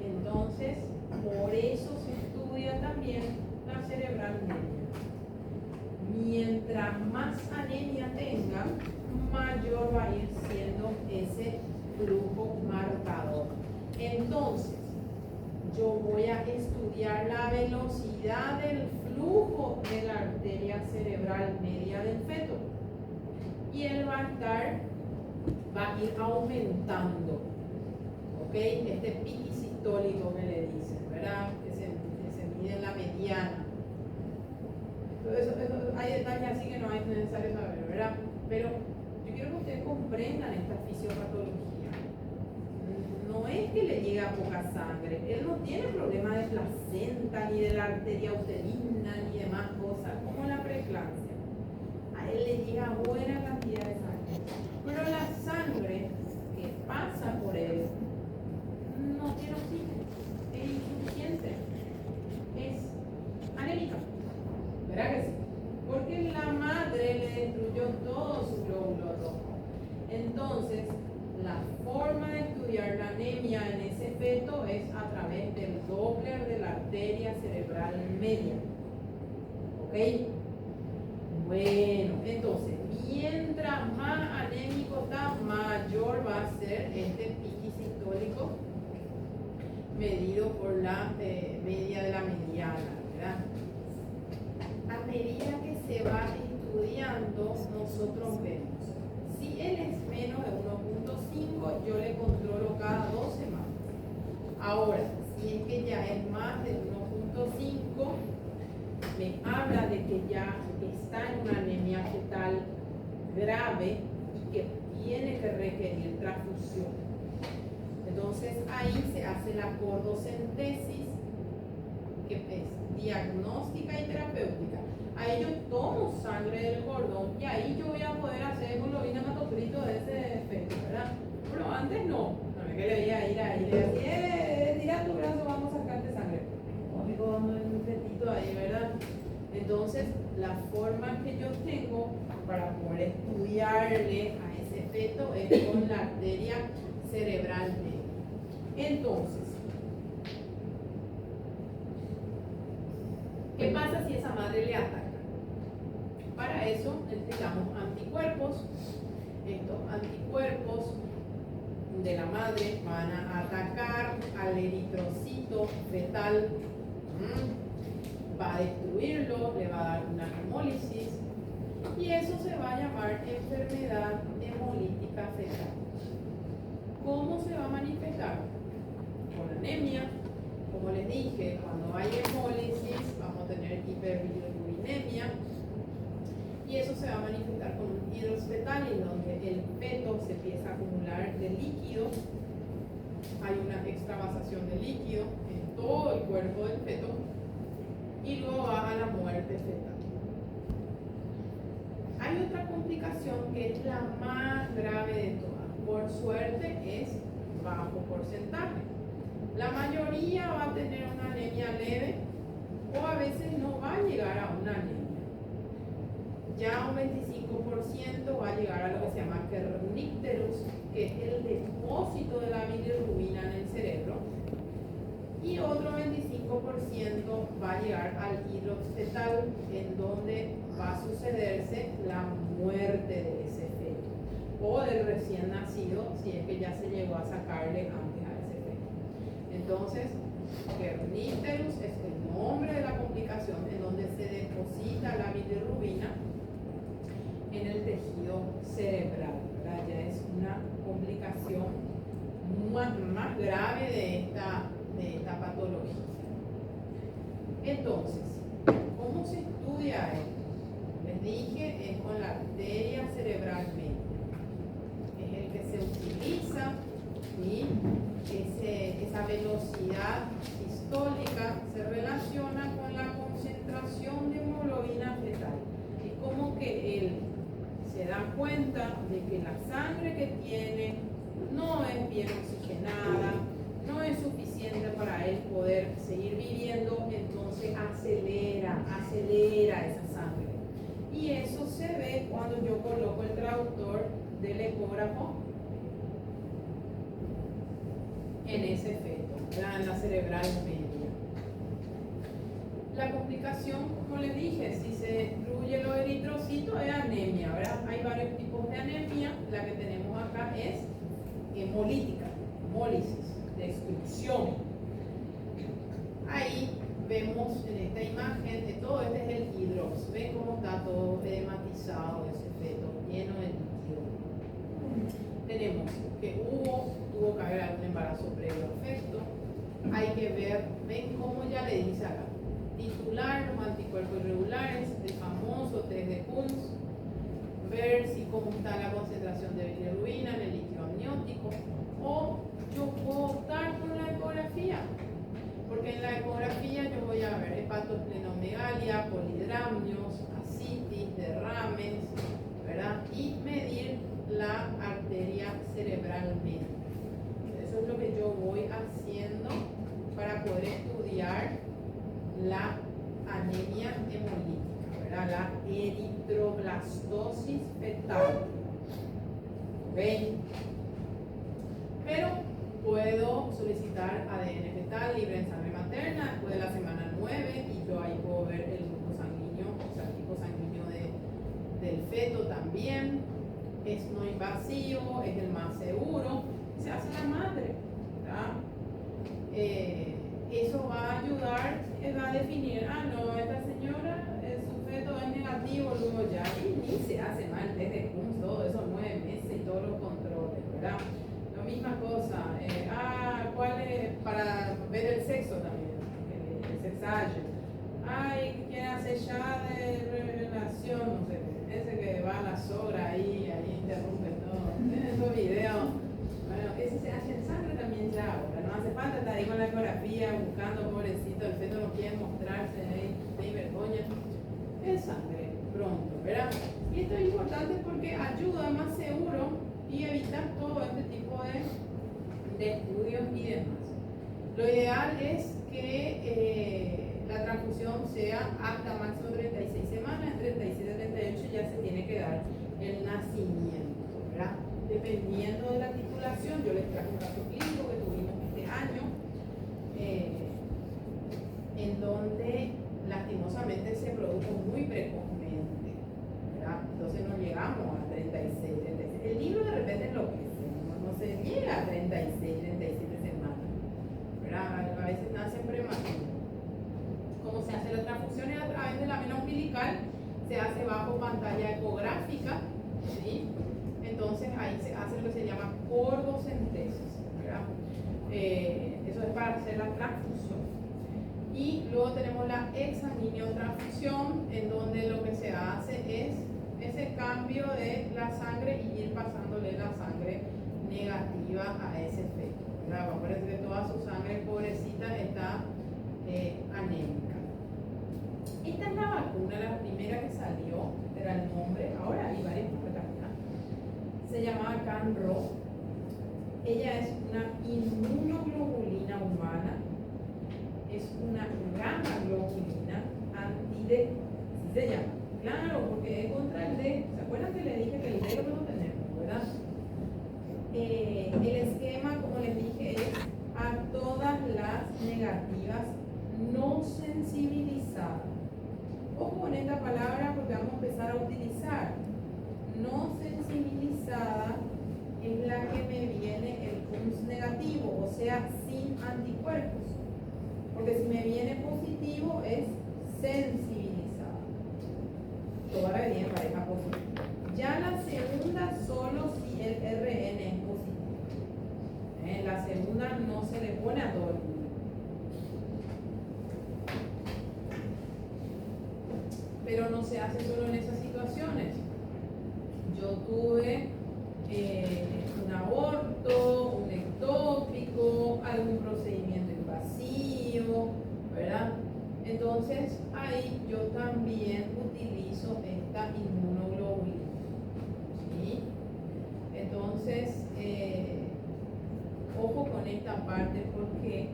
Entonces, por eso se estudia también la cerebral media. Mientras más anemia tenga, mayor va a ir siendo ese flujo marcador. Entonces, yo voy a estudiar la velocidad del flujo de la arteria cerebral media del feto. Y él va a ir aumentando, ¿ok? Este pico sistólico que le dicen, ¿verdad? Que se mide en la mediana. Hay detalles así que no es necesario saber, ¿verdad? Pero yo quiero que ustedes comprendan esta fisiopatología. No es que le llega poca sangre, él no tiene problema de placenta, ni de la arteria uterina, ni demás cosas, como la preeclampsia. A él le llega buena cantidad de sangre, pero la sangre que pasa por él no tiene oxígeno, es insuficiente, es anemia. ¿Verdad que sí? Porque la madre le destruyó todo su glóbulo rojo. Entonces, la forma de estudiar la anemia en ese feto es a través del Doppler de la arteria cerebral media. ¿Ok? Bueno, entonces, mientras más anémico está, mayor va a ser este pico sistólico medido por la media de la mediana, ¿verdad? A medida que se va estudiando, nosotros vemos. Si él es menos de 1.5, yo le controlo cada 2 semanas. Ahora, si es que ya es más de 1.5, me habla de que ya está en una anemia fetal grave y que tiene que requerir transfusión. Entonces ahí se hace la cordocentesis, que es diagnóstica y terapéutica. Ahí yo tomo sangre del cordón y ahí yo voy a poder hacer hemoglobina hematocrito de ese efecto, ¿verdad? Pero antes no es que le voy a ir ahí, le decía, tira tu brazo, vamos a sacarte sangre. Lógico, vamos en un fetito ahí, ¿verdad? Entonces, la forma que yo tengo para poder estudiarle a ese feto es con la arteria cerebral media. Entonces, ¿qué pasa si esa madre le ataca? Para eso necesitamos anticuerpos. Estos anticuerpos de la madre van a atacar al eritrocito fetal, va a destruirlo, le va a dar una hemólisis y eso se va a llamar enfermedad hemolítica fetal. ¿Cómo se va a manifestar? Con anemia. Como les dije, cuando hay hemólisis vamos a tener hiperbilirubinemia y eso se va a manifestar con un hidros fetal en donde el feto se empieza a acumular de líquido, hay una extravasación de líquido en todo el cuerpo del feto y luego va a la muerte fetal. Hay otra complicación que es la más grave de todas. Por suerte es bajo porcentaje. La mayoría va a tener una anemia leve o a veces no va a llegar a una anemia. Ya un 25% va a llegar a lo que se llama kernicterus, que es el depósito de la bilirrubina en el cerebro, y otro 25% va a llegar al hidrox fetal, en donde va a sucederse la muerte de ese feto o del recién nacido, si es que ya se llegó a sacarle antes a ese feto. Entonces, kernicterus es el nombre de la complicación en donde se deposita la bilirrubina en el tejido cerebral, ¿verdad? Ya es una complicación más grave de esta patología. Entonces, ¿cómo se estudia esto? Les dije, es con la arteria cerebral media. Es el que se utiliza y esa velocidad sistólica se relaciona con la concentración de hemoglobina fetal. Es como que él se da cuenta de que la sangre que tiene no es bien oxigenada, no es suficiente para él poder seguir viviendo, entonces acelera esa sangre. Y eso se ve cuando yo coloco el traductor del ecógrafo en ese feto, en la cerebral media. La complicación, como les dije, si se destruye los eritrocitos es anemia, ¿verdad? Hay varios tipos de anemia. La que tenemos acá es hemolítica, hemólisis, destrucción. Ahí vemos en esta imagen de todo, este es el hidrox. Ven cómo está todo edematizado ese feto, lleno de líquido. Tenemos que tuvo que haber algún embarazo previo al feto. Hay que ver, ven cómo ya le dice acá. Titular, los anticuerpos irregulares, el famoso test de Kunz, ver si cómo está la concentración de bilirrubina en el líquido amniótico, o yo puedo optar por la ecografía, porque en la ecografía yo voy a ver hepatosplenomegalia, polidramnios, ascitis, derrames, ¿verdad? Y medir la arteria cerebral media. Eso es lo que yo voy haciendo para poder estudiar la anemia hemolítica. ¿verdad? La eritroblastosis fetal. ¿Ok? Pero puedo solicitar ADN fetal libre en sangre materna después de la semana 9 y yo ahí puedo ver el grupo sanguíneo, o sea, el tipo sanguíneo del feto también. Es no invasivo, es el más seguro, se hace la madre, ¿verdad? Eso va a ayudar, va a definir, no, esta señora, su feto es negativo, luego ya, y ni se hace mal desde CUMS, todo eso 9 meses y todos los controles, ¿verdad? La misma cosa, ¿cuál es? Para ver el sexo también, el sexaje. Ay, ¿quién hace ya de revelación? No sé, ese que va a la sogra ahí interrumpe todo. Esos videos. Bueno, ese se hace en sangre también ya ahora. No hace falta estar ahí con la ecografía buscando, pobrecito, el feto no quiere mostrarse, hay vergüenza. Es sangre, pronto, ¿verdad? Y esto es importante porque ayuda más seguro y evitar todo este tipo de estudios y demás. Lo ideal es que la transfusión sea hasta máximo 36 semanas, en 37 a 38 ya se tiene que dar el nacimiento, ¿verdad? Dependiendo de la titulación, yo les traje un caso clínico que tuvimos este año, en donde lastimosamente se produjo muy precozmente, ¿verdad? Entonces no llegamos a 36, 36. El libro de repente enloquece, no se llega a 36, 37 semanas, ¿verdad? A veces nacen prematuros. ¿Cómo se hace la transfusión? A través de la vena umbilical, se hace bajo pantalla ecográfica, ¿sí? Entonces ahí se hace lo que se llama cordocentesis, ¿verdad? Eso es para hacer la transfusión. Y luego tenemos la exsanguineotransfusión, en donde lo que se hace es ese cambio de la sangre y ir pasándole la sangre negativa a ese feto, ¿verdad? Acuérdense que toda su sangre pobrecita está anémica. Esta es la vacuna, la primera que salió, era el nombre, ahora hay varias vacunas, se llamaba CanRo. Ella es una inmunoglobulina humana, es una gamma globulina anti-D, así se llama. Claro, porque es contra el D. ¿Se acuerdan que le dije que el D lo tenemos, verdad? El esquema, como les dije, es a todas las negativas no sensibilizadas. Ojo con esta palabra porque vamos a empezar a utilizar. No sensibilizada es la que me viene el CUMS negativo, o sea, sin anticuerpos. Porque si me viene positivo es sensibilizada. Toda la vida en pareja positiva. Ya la segunda solo si el RN es positivo. La segunda no se le pone a todo el mundo. Pero no se hace solo en esas situaciones. Yo tuve un aborto, un ectópico, algún procedimiento invasivo, ¿verdad? Entonces ahí yo también utilizo esta inmunoglobulina, ¿sí? Entonces, ojo con esta parte porque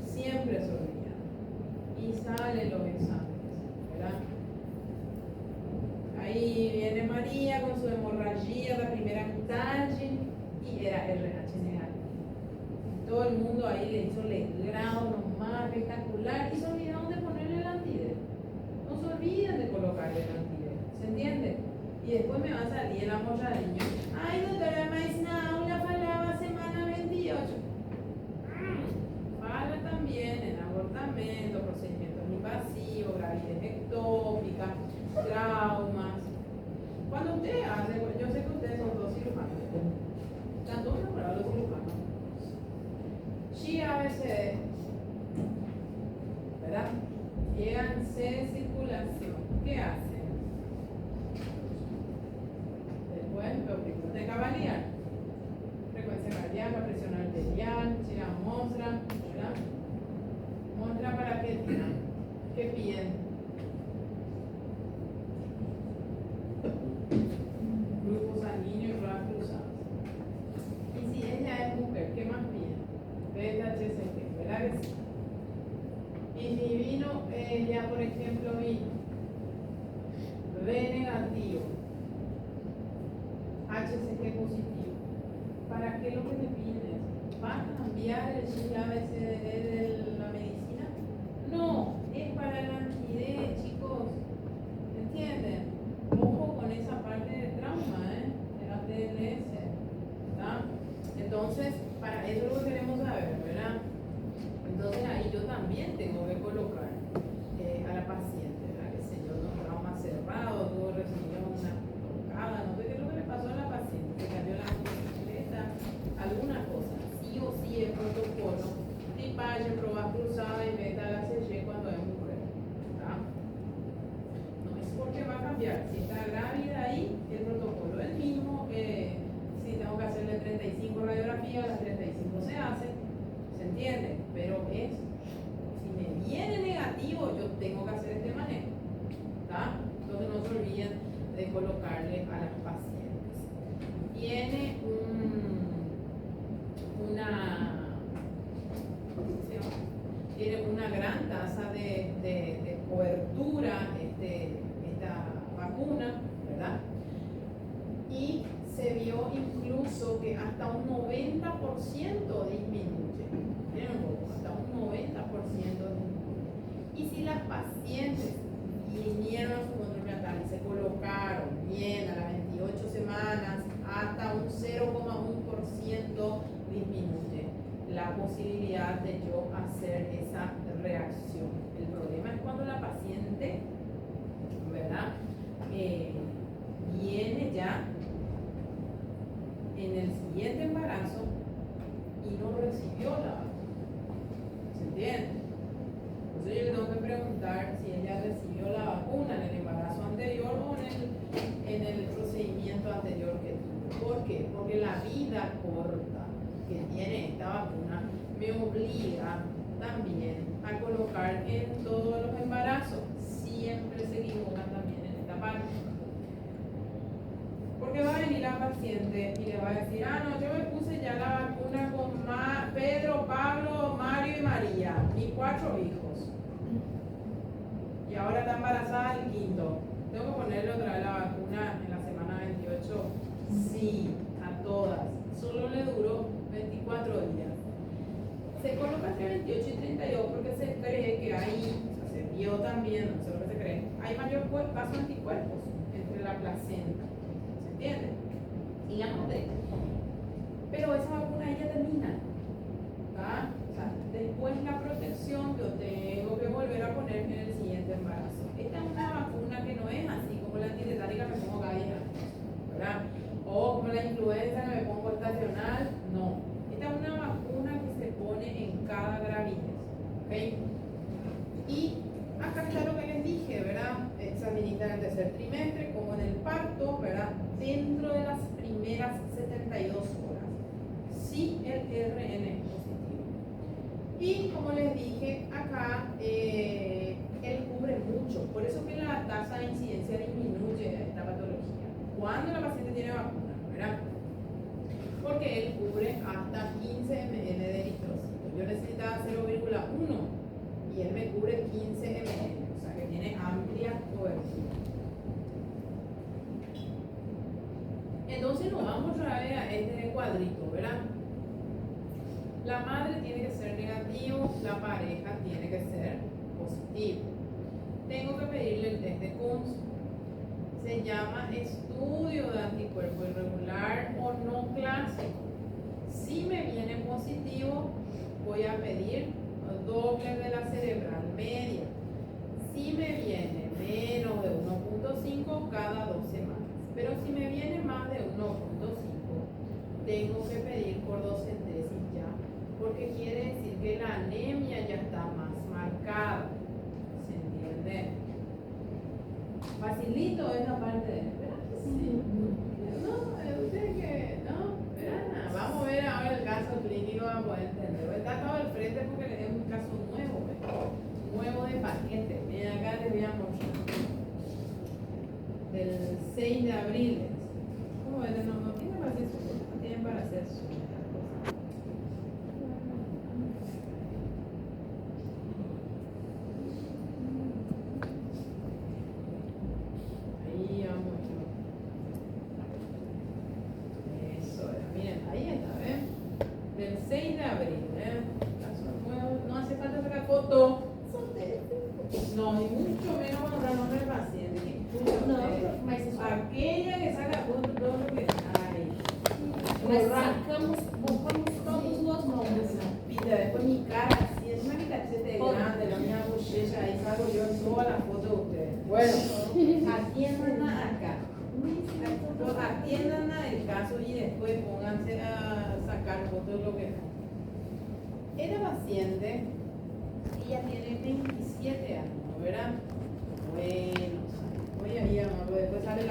siempre se olvida y salen los exámenes, ¿verdad? Ahí viene María con su hemorragia, la primera talle, y era RH negativo. Todo el mundo ahí le hizo legrado, lo más espectacular, y se olvidaron de ponerle el antider. No se olviden de colocarle el antider, ¿se entiende? Y después me va a salir el amorradillo. Ay, doctora Maisnau, la falaba semana 28. Fala también en abortamiento, procedimientos invasivos, gravidez ectópica, traumas. Cuando usted hace, yo sé que ustedes son dos cirujanos, están todos enamorados los cirujanos. Sí, a veces, ¿verdad? Llegan C circulación. ¿Qué hacen? Después, lo primero de cabalear. Frecuencia cardíaca, presión arterial, tiran muestra, ¿verdad? Muestra para qué tiran, qué piden. Grupo sanguíneo y ruedas cruzadas. Y si ella es mujer, ¿qué más piden? BHCG, ¿verdad que sí? Y si vino, ella por ejemplo vino HCG positivo. ¿Para qué lo que me pides? ¿Va a cambiar el ABCD de la medicina? No, es para el anti-D, chicos. ¿Entienden? Ojo con esa parte de trauma, de la TLS. ¿Está? Entonces, para eso lo queremos saber, ¿verdad? Entonces ahí yo también tengo que colocar a la paciente, ¿verdad? Que sé yo, un trauma cerrado, tuvo recibió una tocada, no sé qué es lo que le pasó a la paciente, se cayó la motocicleta, alguna cosa, sí o sí el protocolo, tipaje, pruebas cruzadas y beta HCG cuando es mujer, ¿verdad? No es porque va a cambiar, si está grávida ahí, el protocolo es el mismo, si tengo que hacerle 35 radiografías, las 35 se hacen, ¿se entiende? Pero es, si me viene negativo, yo tengo que hacer este manejo, ¿está? Entonces no se olviden de colocarle a las pacientes. Tiene una gran tasa de cobertura esta vacuna, ¿verdad? Y se vio incluso que hasta un 90% disminuye. Miren un poco, hasta un 90% disminuye. Y si las pacientes vinieron a su control prenatal y se colocaron bien a las 28 semanas, hasta un 0,1% disminuye la posibilidad de yo hacer esa reacción. El problema es cuando la paciente, ¿verdad? Viene ya en el siguiente embarazo y no recibió la vacuna. ¿Se entiende? Entonces yo le tengo que preguntar si ella recibió la vacuna en el embarazo anterior o en el procedimiento anterior que tuvo. ¿Por qué? Porque la vida corta que tiene esta vacuna me obliga también a colocar en todos los embarazos. Siempre se equivocan también en esta parte. Porque va a venir la paciente y le va a decir, no, yo me puse ya la vacuna con Pedro, Pablo, Mario y María, mis 4 hijos. Y ahora está embarazada el quinto. ¿Tengo que ponerle otra vez la vacuna en la semana 28? Sí, a todas. Solo le duró 24 días. Se coloca entre 28 y 32 porque se cree que ahí, o sea, se vio también, no sé lo que se cree, hay mayor paso de anticuerpos entre la placenta. ¿Entienden? Y la madre. Pero esa vacuna ya termina. ¿Ah? O sea, después la protección yo tengo que volver a poner en el siguiente embarazo. Esta es una vacuna que no es así como la antitetánica que me pongo cada 10 años, ¿verdad? O como la influenza que me pongo estacional. No. Esta es una vacuna que se pone en cada gravidez. ¿Ok? Y acá está lo que les dije, ¿verdad? Se administra en el tercer trimestre, como en el parto, ¿verdad? Dentro de las primeras 72 horas. Sí, el RN es positivo. Y como les dije, acá él cubre mucho. Por eso que la tasa de incidencia disminuye de esta patología. Cuando la paciente tiene vacuna, ¿verdad? Porque él cubre hasta 15 ml de eritrocito. Yo necesitaba 0,1 y él me cubre 15 ml, o sea que tiene amplia cobertura. Entonces nos vamos a ver a este cuadrito, ¿verdad? La madre tiene que ser negativo, la pareja tiene que ser positivo. Tengo que pedirle el test de Kunz. Se llama estudio de anticuerpo irregular o no clásico. Si me viene positivo, voy a pedir doble de la cerebral media. Si me viene menos de 1.5 cada 2 semanas. Pero si me viene más de 1.5, tengo que pedir cordocentesis ya, porque quiere decir que la anemia ya está más marcada. ¿Se entiende? Facilito esa parte de, ¿verdad? Sí. No, ustedes que, no, ¿verdad? Vamos a ver ahora el caso clínico, vamos a poder entender. Está todo al frente porque es un caso nuevo, ¿verdad? Nuevo de paquete. Miren acá les voy a mostrar. Del 6 de abril. ¿Cómo ven? No tiene para hacer su, no tienen para hacer su. Ahí vamos. o menos vamos a dar nombre del paciente. ¿Qué escucha usted? Mas isso Aquella que saca foto todo lo que hay. Mas buscamos todos os nomes. Pita, después mi cara así, es una que cachete grande, la mía bochecha, ahí salgo yo en toda la foto de ustedes. Bueno, atiendan acá. Atiendan el caso y después pónganse a sacar fotos de lo que era paciente, ella tiene 27 años, ¿verdad? Bueno, hoy ahí después sale el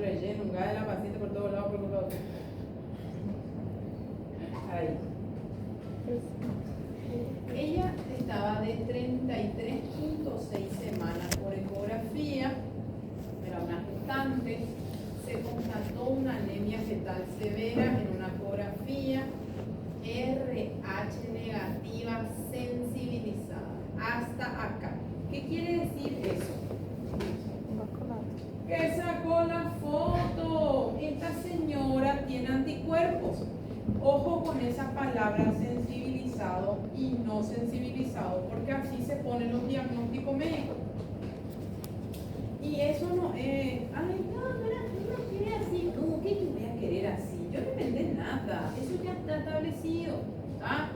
relleno, un gas de la paciente por todos lados, por todos lados. Ahí. Ella estaba de 33.6 semanas por ecografía, era una gestante, se constató una anemia fetal severa en una ecografía, RH negativa sensibilizada, hasta acá. ¿Qué quiere decir eso? Que sacó la foto. Esta señora tiene anticuerpos. Ojo con esa palabra sensibilizado y no sensibilizado, porque así se ponen los diagnósticos médicos. Y eso no es, ay, no quiere así, no, ¿qué yo voy a querer así? Yo no inventé nada, eso ya está establecido. ¿Ah?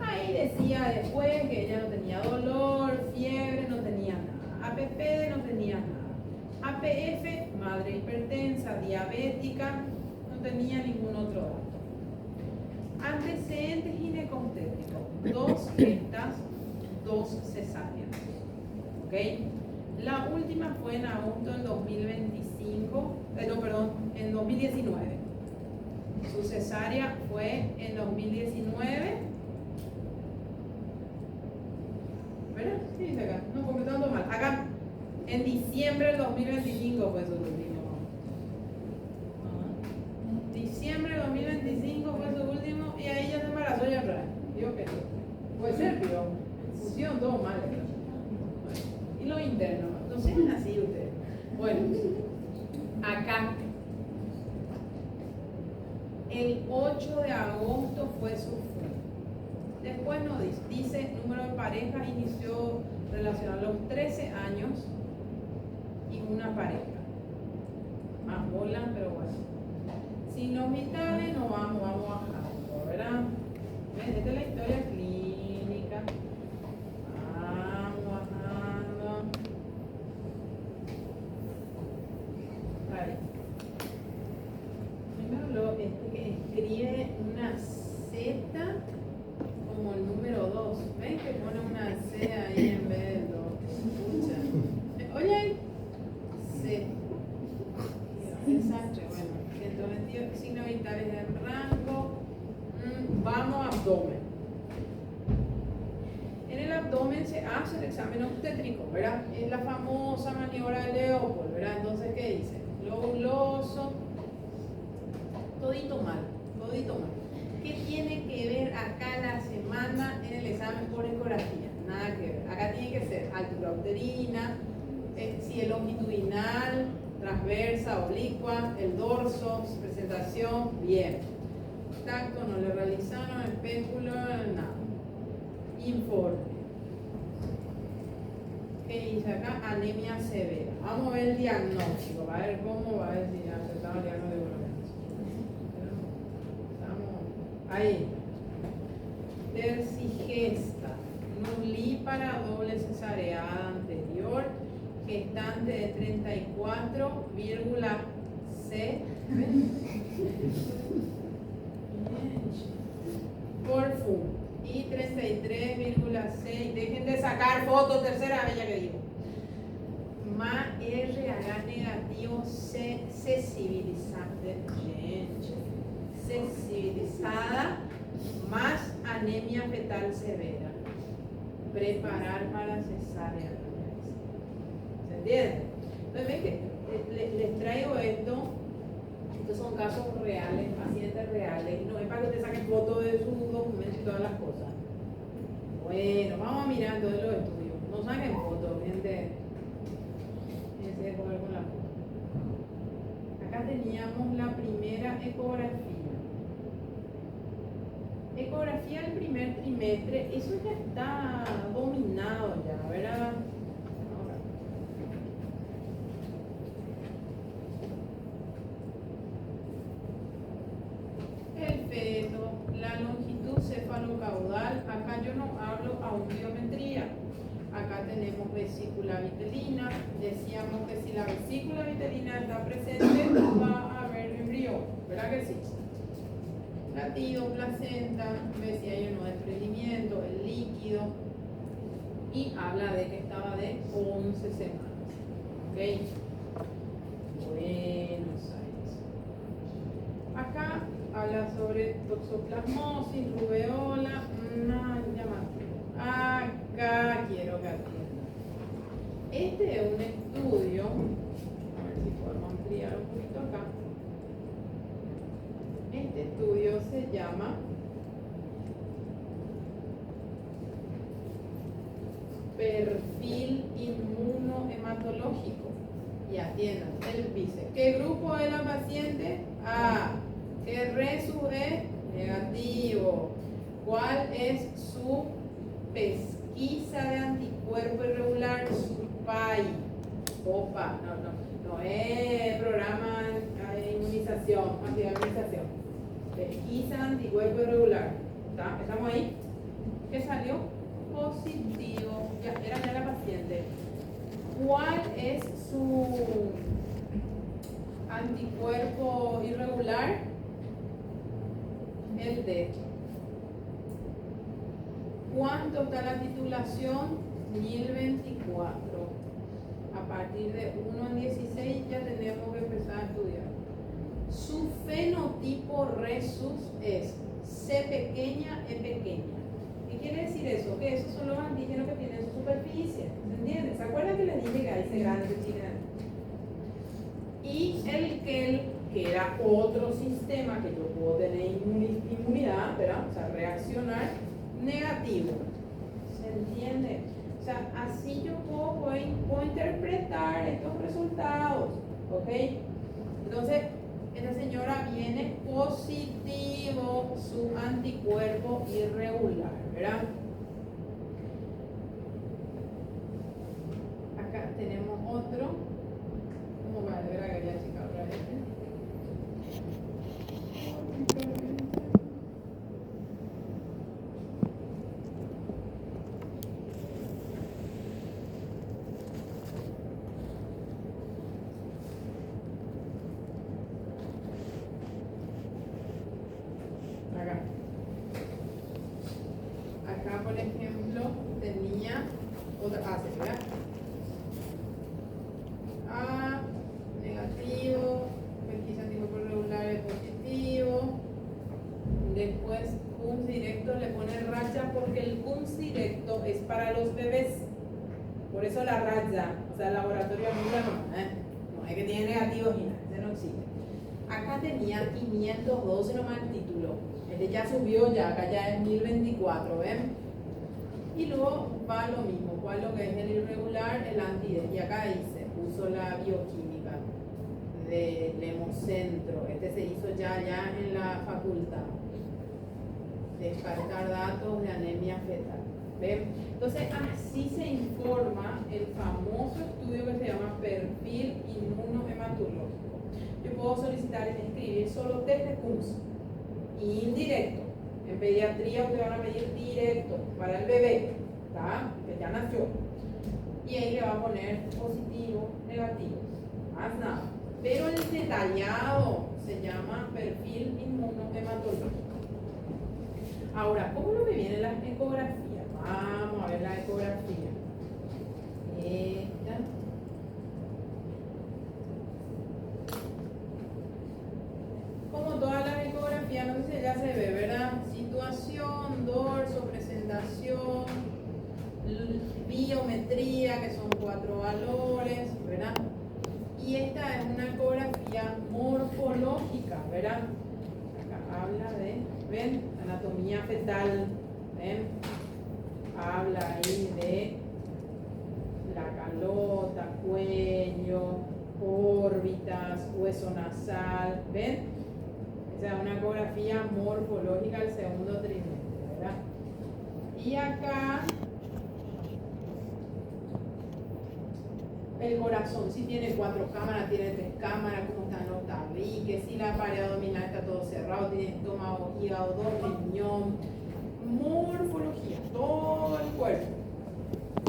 Ahí decía después que ella no tenía dolor, fiebre, no tenía nada, APP no tenía nada, APF, madre hipertensa, diabética, no tenía ningún otro dato. Antecedentes ginecobstétricos, 2 gestas, 2 cesáreas. ¿Ok? La última fue en agosto del 2025, en 2019. Su cesárea fue en 2019. ¿Verdad? Sí, dice acá. No, completando mal. Acá, en diciembre del 2025 fue su último. Diciembre del 2025 fue su último y ahí ya se embarazó ya atrás. Digo que sí. Puede ser, pero pusieron todo mal. Y lo interno, no sean así ustedes. Bueno, acá, el 8 de agosto fue su fe. Después nos dice, número de parejas, inició relación a los 13 años y una pareja. Más bola, pero bueno. Signos vitales, nos vamos bajando, ¿verdad? ¿Ven? Esta es la historia clínica. Vamos bajando. Ahí. Primero que escribe una Z como el número 2. ¿Ven que pone una C ahí en vez de 2? Escucha. Oye ahí. C. Desastre, bueno. 128 signos vitales en rango. Vamos a abdomen. En el abdomen se hace el examen obstétrico, ¿verdad? Es la famosa maniobra de Leopold, ¿verdad? Entonces, ¿qué dice? Globuloso, todito mal. ¿Qué tiene que ver acá la semana en el examen por ecografía? Nada que ver. Acá tiene que ser altura uterina, si es longitudinal, transversa, oblicua, el dorso, presentación, bien. Tacto no le realizaron, espéculo, nada. Informe. ¿Qué dice acá? Anemia severa. Vamos a ver el diagnóstico, a ver cómo va a ver si aceptamos el diagnóstico. Ahí. Tercigesta. Nulípara doble cesareada anterior. Gestante de 34,C. Por FU. Y 33,6. Dejen de sacar fotos, tercera vez ya que digo. Más RH negativo sensibilizante. Sensibilizada más anemia fetal severa. Preparar para cesárea. ¿Se entiende? Entonces ven que les traigo esto. Estos son casos reales, pacientes reales. No es para que te saquen fotos de sus documentos y todas las cosas. Bueno, vamos a mirar todos los estudios. No saquen fotos, gente. Fíjense de comer con la foto. Acá teníamos la primera ecografía. Ecografía del primer trimestre, eso ya está dominado ya, ¿verdad? vesícula vitelina. Decíamos que si la vesícula vitelina está presente, va a haber embrión, ¿verdad que sí? Latido, placenta, ve si hay o no desprendimiento, el líquido. Y habla de que estaba de 11 semanas. ¿Ok? Buenos Aires. Acá habla sobre toxoplasmosis, rubeola. Acá quiero que atiendan. Este es un estudio, a ver si podemos ampliar un poquito acá. Este estudio se llama perfil inmunohematológico. Y atiendan, él dice, ¿qué grupo es la paciente? A. ¿Qué resu es? Negativo. ¿Cuál es su pesquisa de anticuerpo irregular? Su PAI. OPA. No es programa de inmunización, antiinmunización. Pesquisa de anticuerpo irregular. ¿Estamos ahí? ¿Qué salió? Positivo. Era ya la paciente. ¿Cuál es su anticuerpo irregular? El D. ¿Cuánto está la titulación? 1024. A partir de 1 en 16 ya tenemos que empezar a estudiar. Su fenotipo resus es C pequeña, E pequeña. ¿Qué quiere decir eso? Que esos son los antígenos que tienen su superficie. ¿Se entiende? ¿Se acuerdan que les dije que hay C grande, C chiquitito? Y el que era otro sistema que yo puedo tener inmunidad, ¿verdad? O sea, reaccionar negativo. ¿Se entiende? O sea, así yo puedo interpretar estos resultados. ¿Ok? Entonces, esta señora viene positivo, su anticuerpo irregular, ¿verdad? Acá tenemos otro. ¿Cómo va? De verdad que ya chica otra vez. Acá, por ejemplo, tenía otra ¿verdad? A negativo, pesquisa anticuerpo irregular es positivo. Después CUNS directo le pone raya porque el CUNS directo es para los bebés. Por eso la raya, o sea, el laboratorio no es que tiene negativos y nada, ese no existe. Acá tenía 512 nomás el título. Este ya subió, ya acá ya es 1024, ¿ven? Y luego va lo mismo, cuál lo que es el irregular, el antides. Y acá dice, puso la bioquímica del hemocentro. Este se hizo ya en la facultad. Descartar datos de anemia fetal. ¿Ven? Entonces así se informa el famoso estudio que se llama perfil inmunohematológico. Yo puedo solicitar escribir solo test de CUNS indirecto. En pediatría ustedes van a pedir directo para el bebé, ¿tá? Que ya nació. Y ahí le va a poner positivo, negativo, más nada. Pero el detallado se llama perfil inmunohematológico. Ahora, ¿cómo lo que viene las ecografías? Vamos a ver la ecografía. Esta. Como todas las ecografías, no sé si ya se ve, ¿verdad? Situación, dorso, presentación, biometría, que son 4 valores, ¿verdad? Y esta es una ecografía morfológica, ¿verdad? Acá habla de, ¿ven? Anatomía fetal, ¿ven? Habla ahí de la calota, cuello, órbitas, hueso nasal, ¿ven? Esa es una ecografía morfológica del segundo trimestre, ¿verdad? Y acá el corazón, si tiene 4 cámaras, tiene 3 cámaras, cómo están los tabiques, si la pared abdominal está todo cerrado, tiene estómago, hígado, 2 riñón, morfología, todo el cuerpo.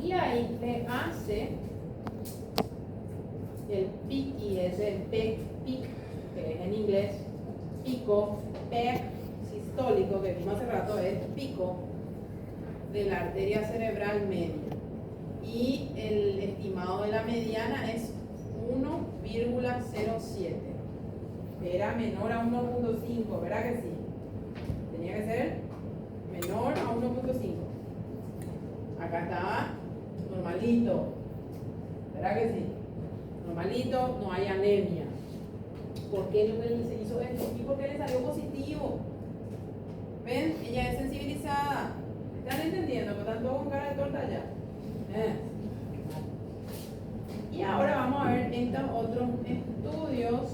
Y ahí le hace el piqui, es el pic, que es en inglés pico, PEC sistólico, que vimos hace rato, es pico de la arteria cerebral media. Y el estimado de la mediana es 1,07. Era menor a 1,5, ¿verdad que sí? Tenía que ser menor a 1,5. Acá estaba normalito, ¿verdad que sí? Normalito, no hay anemia. ¿Por qué no se hizo esto? ¿Y por qué le salió positivo? ¿Ven? Ella es sensibilizada. ¿Están entendiendo? Que están todos con cara de torta ya. Y ahora vamos a ver estos otros estudios.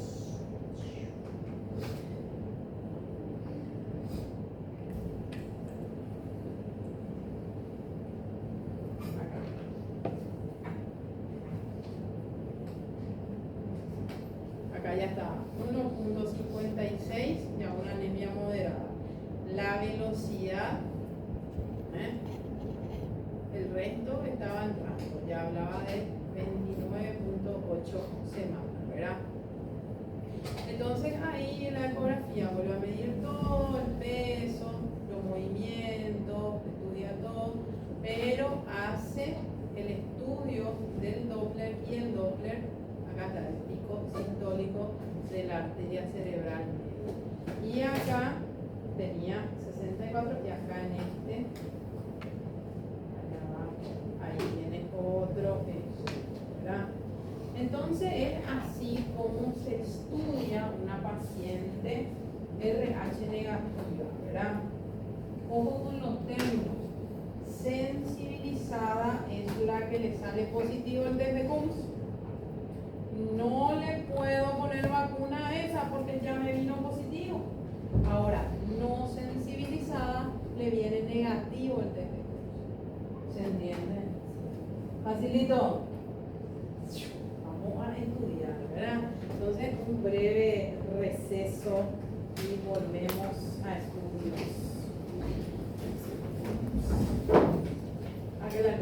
Acá ya está, 1,56, ya una anemia moderada. La velocidad, el resto estaba entrando, ya hablaba de 29,8 semanas, ¿verdad? Entonces ahí en la ecografía vuelve a medir todo el peso, los movimientos, estudia todo, pero hace el estudio del Doppler y el Doppler, acá está el pico sistólico de la arteria cerebral. Y acá tenía 64 y acá en este, allá abajo, ahí viene otro peso, ¿verdad? Entonces es así como se estudia una paciente RH negativa, ¿verdad? Ojo con los términos. Sensibilizada es la que le sale positivo el test de Coombs. No le puedo poner vacuna a esa porque ya me vino positivo. Ahora, no sensibilizada le viene negativo el test de Coombs. ¿Se entiende? Facilito. Vamos a estudiar, ¿verdad? Entonces, un breve receso y volvemos a estudios. ¿A qué la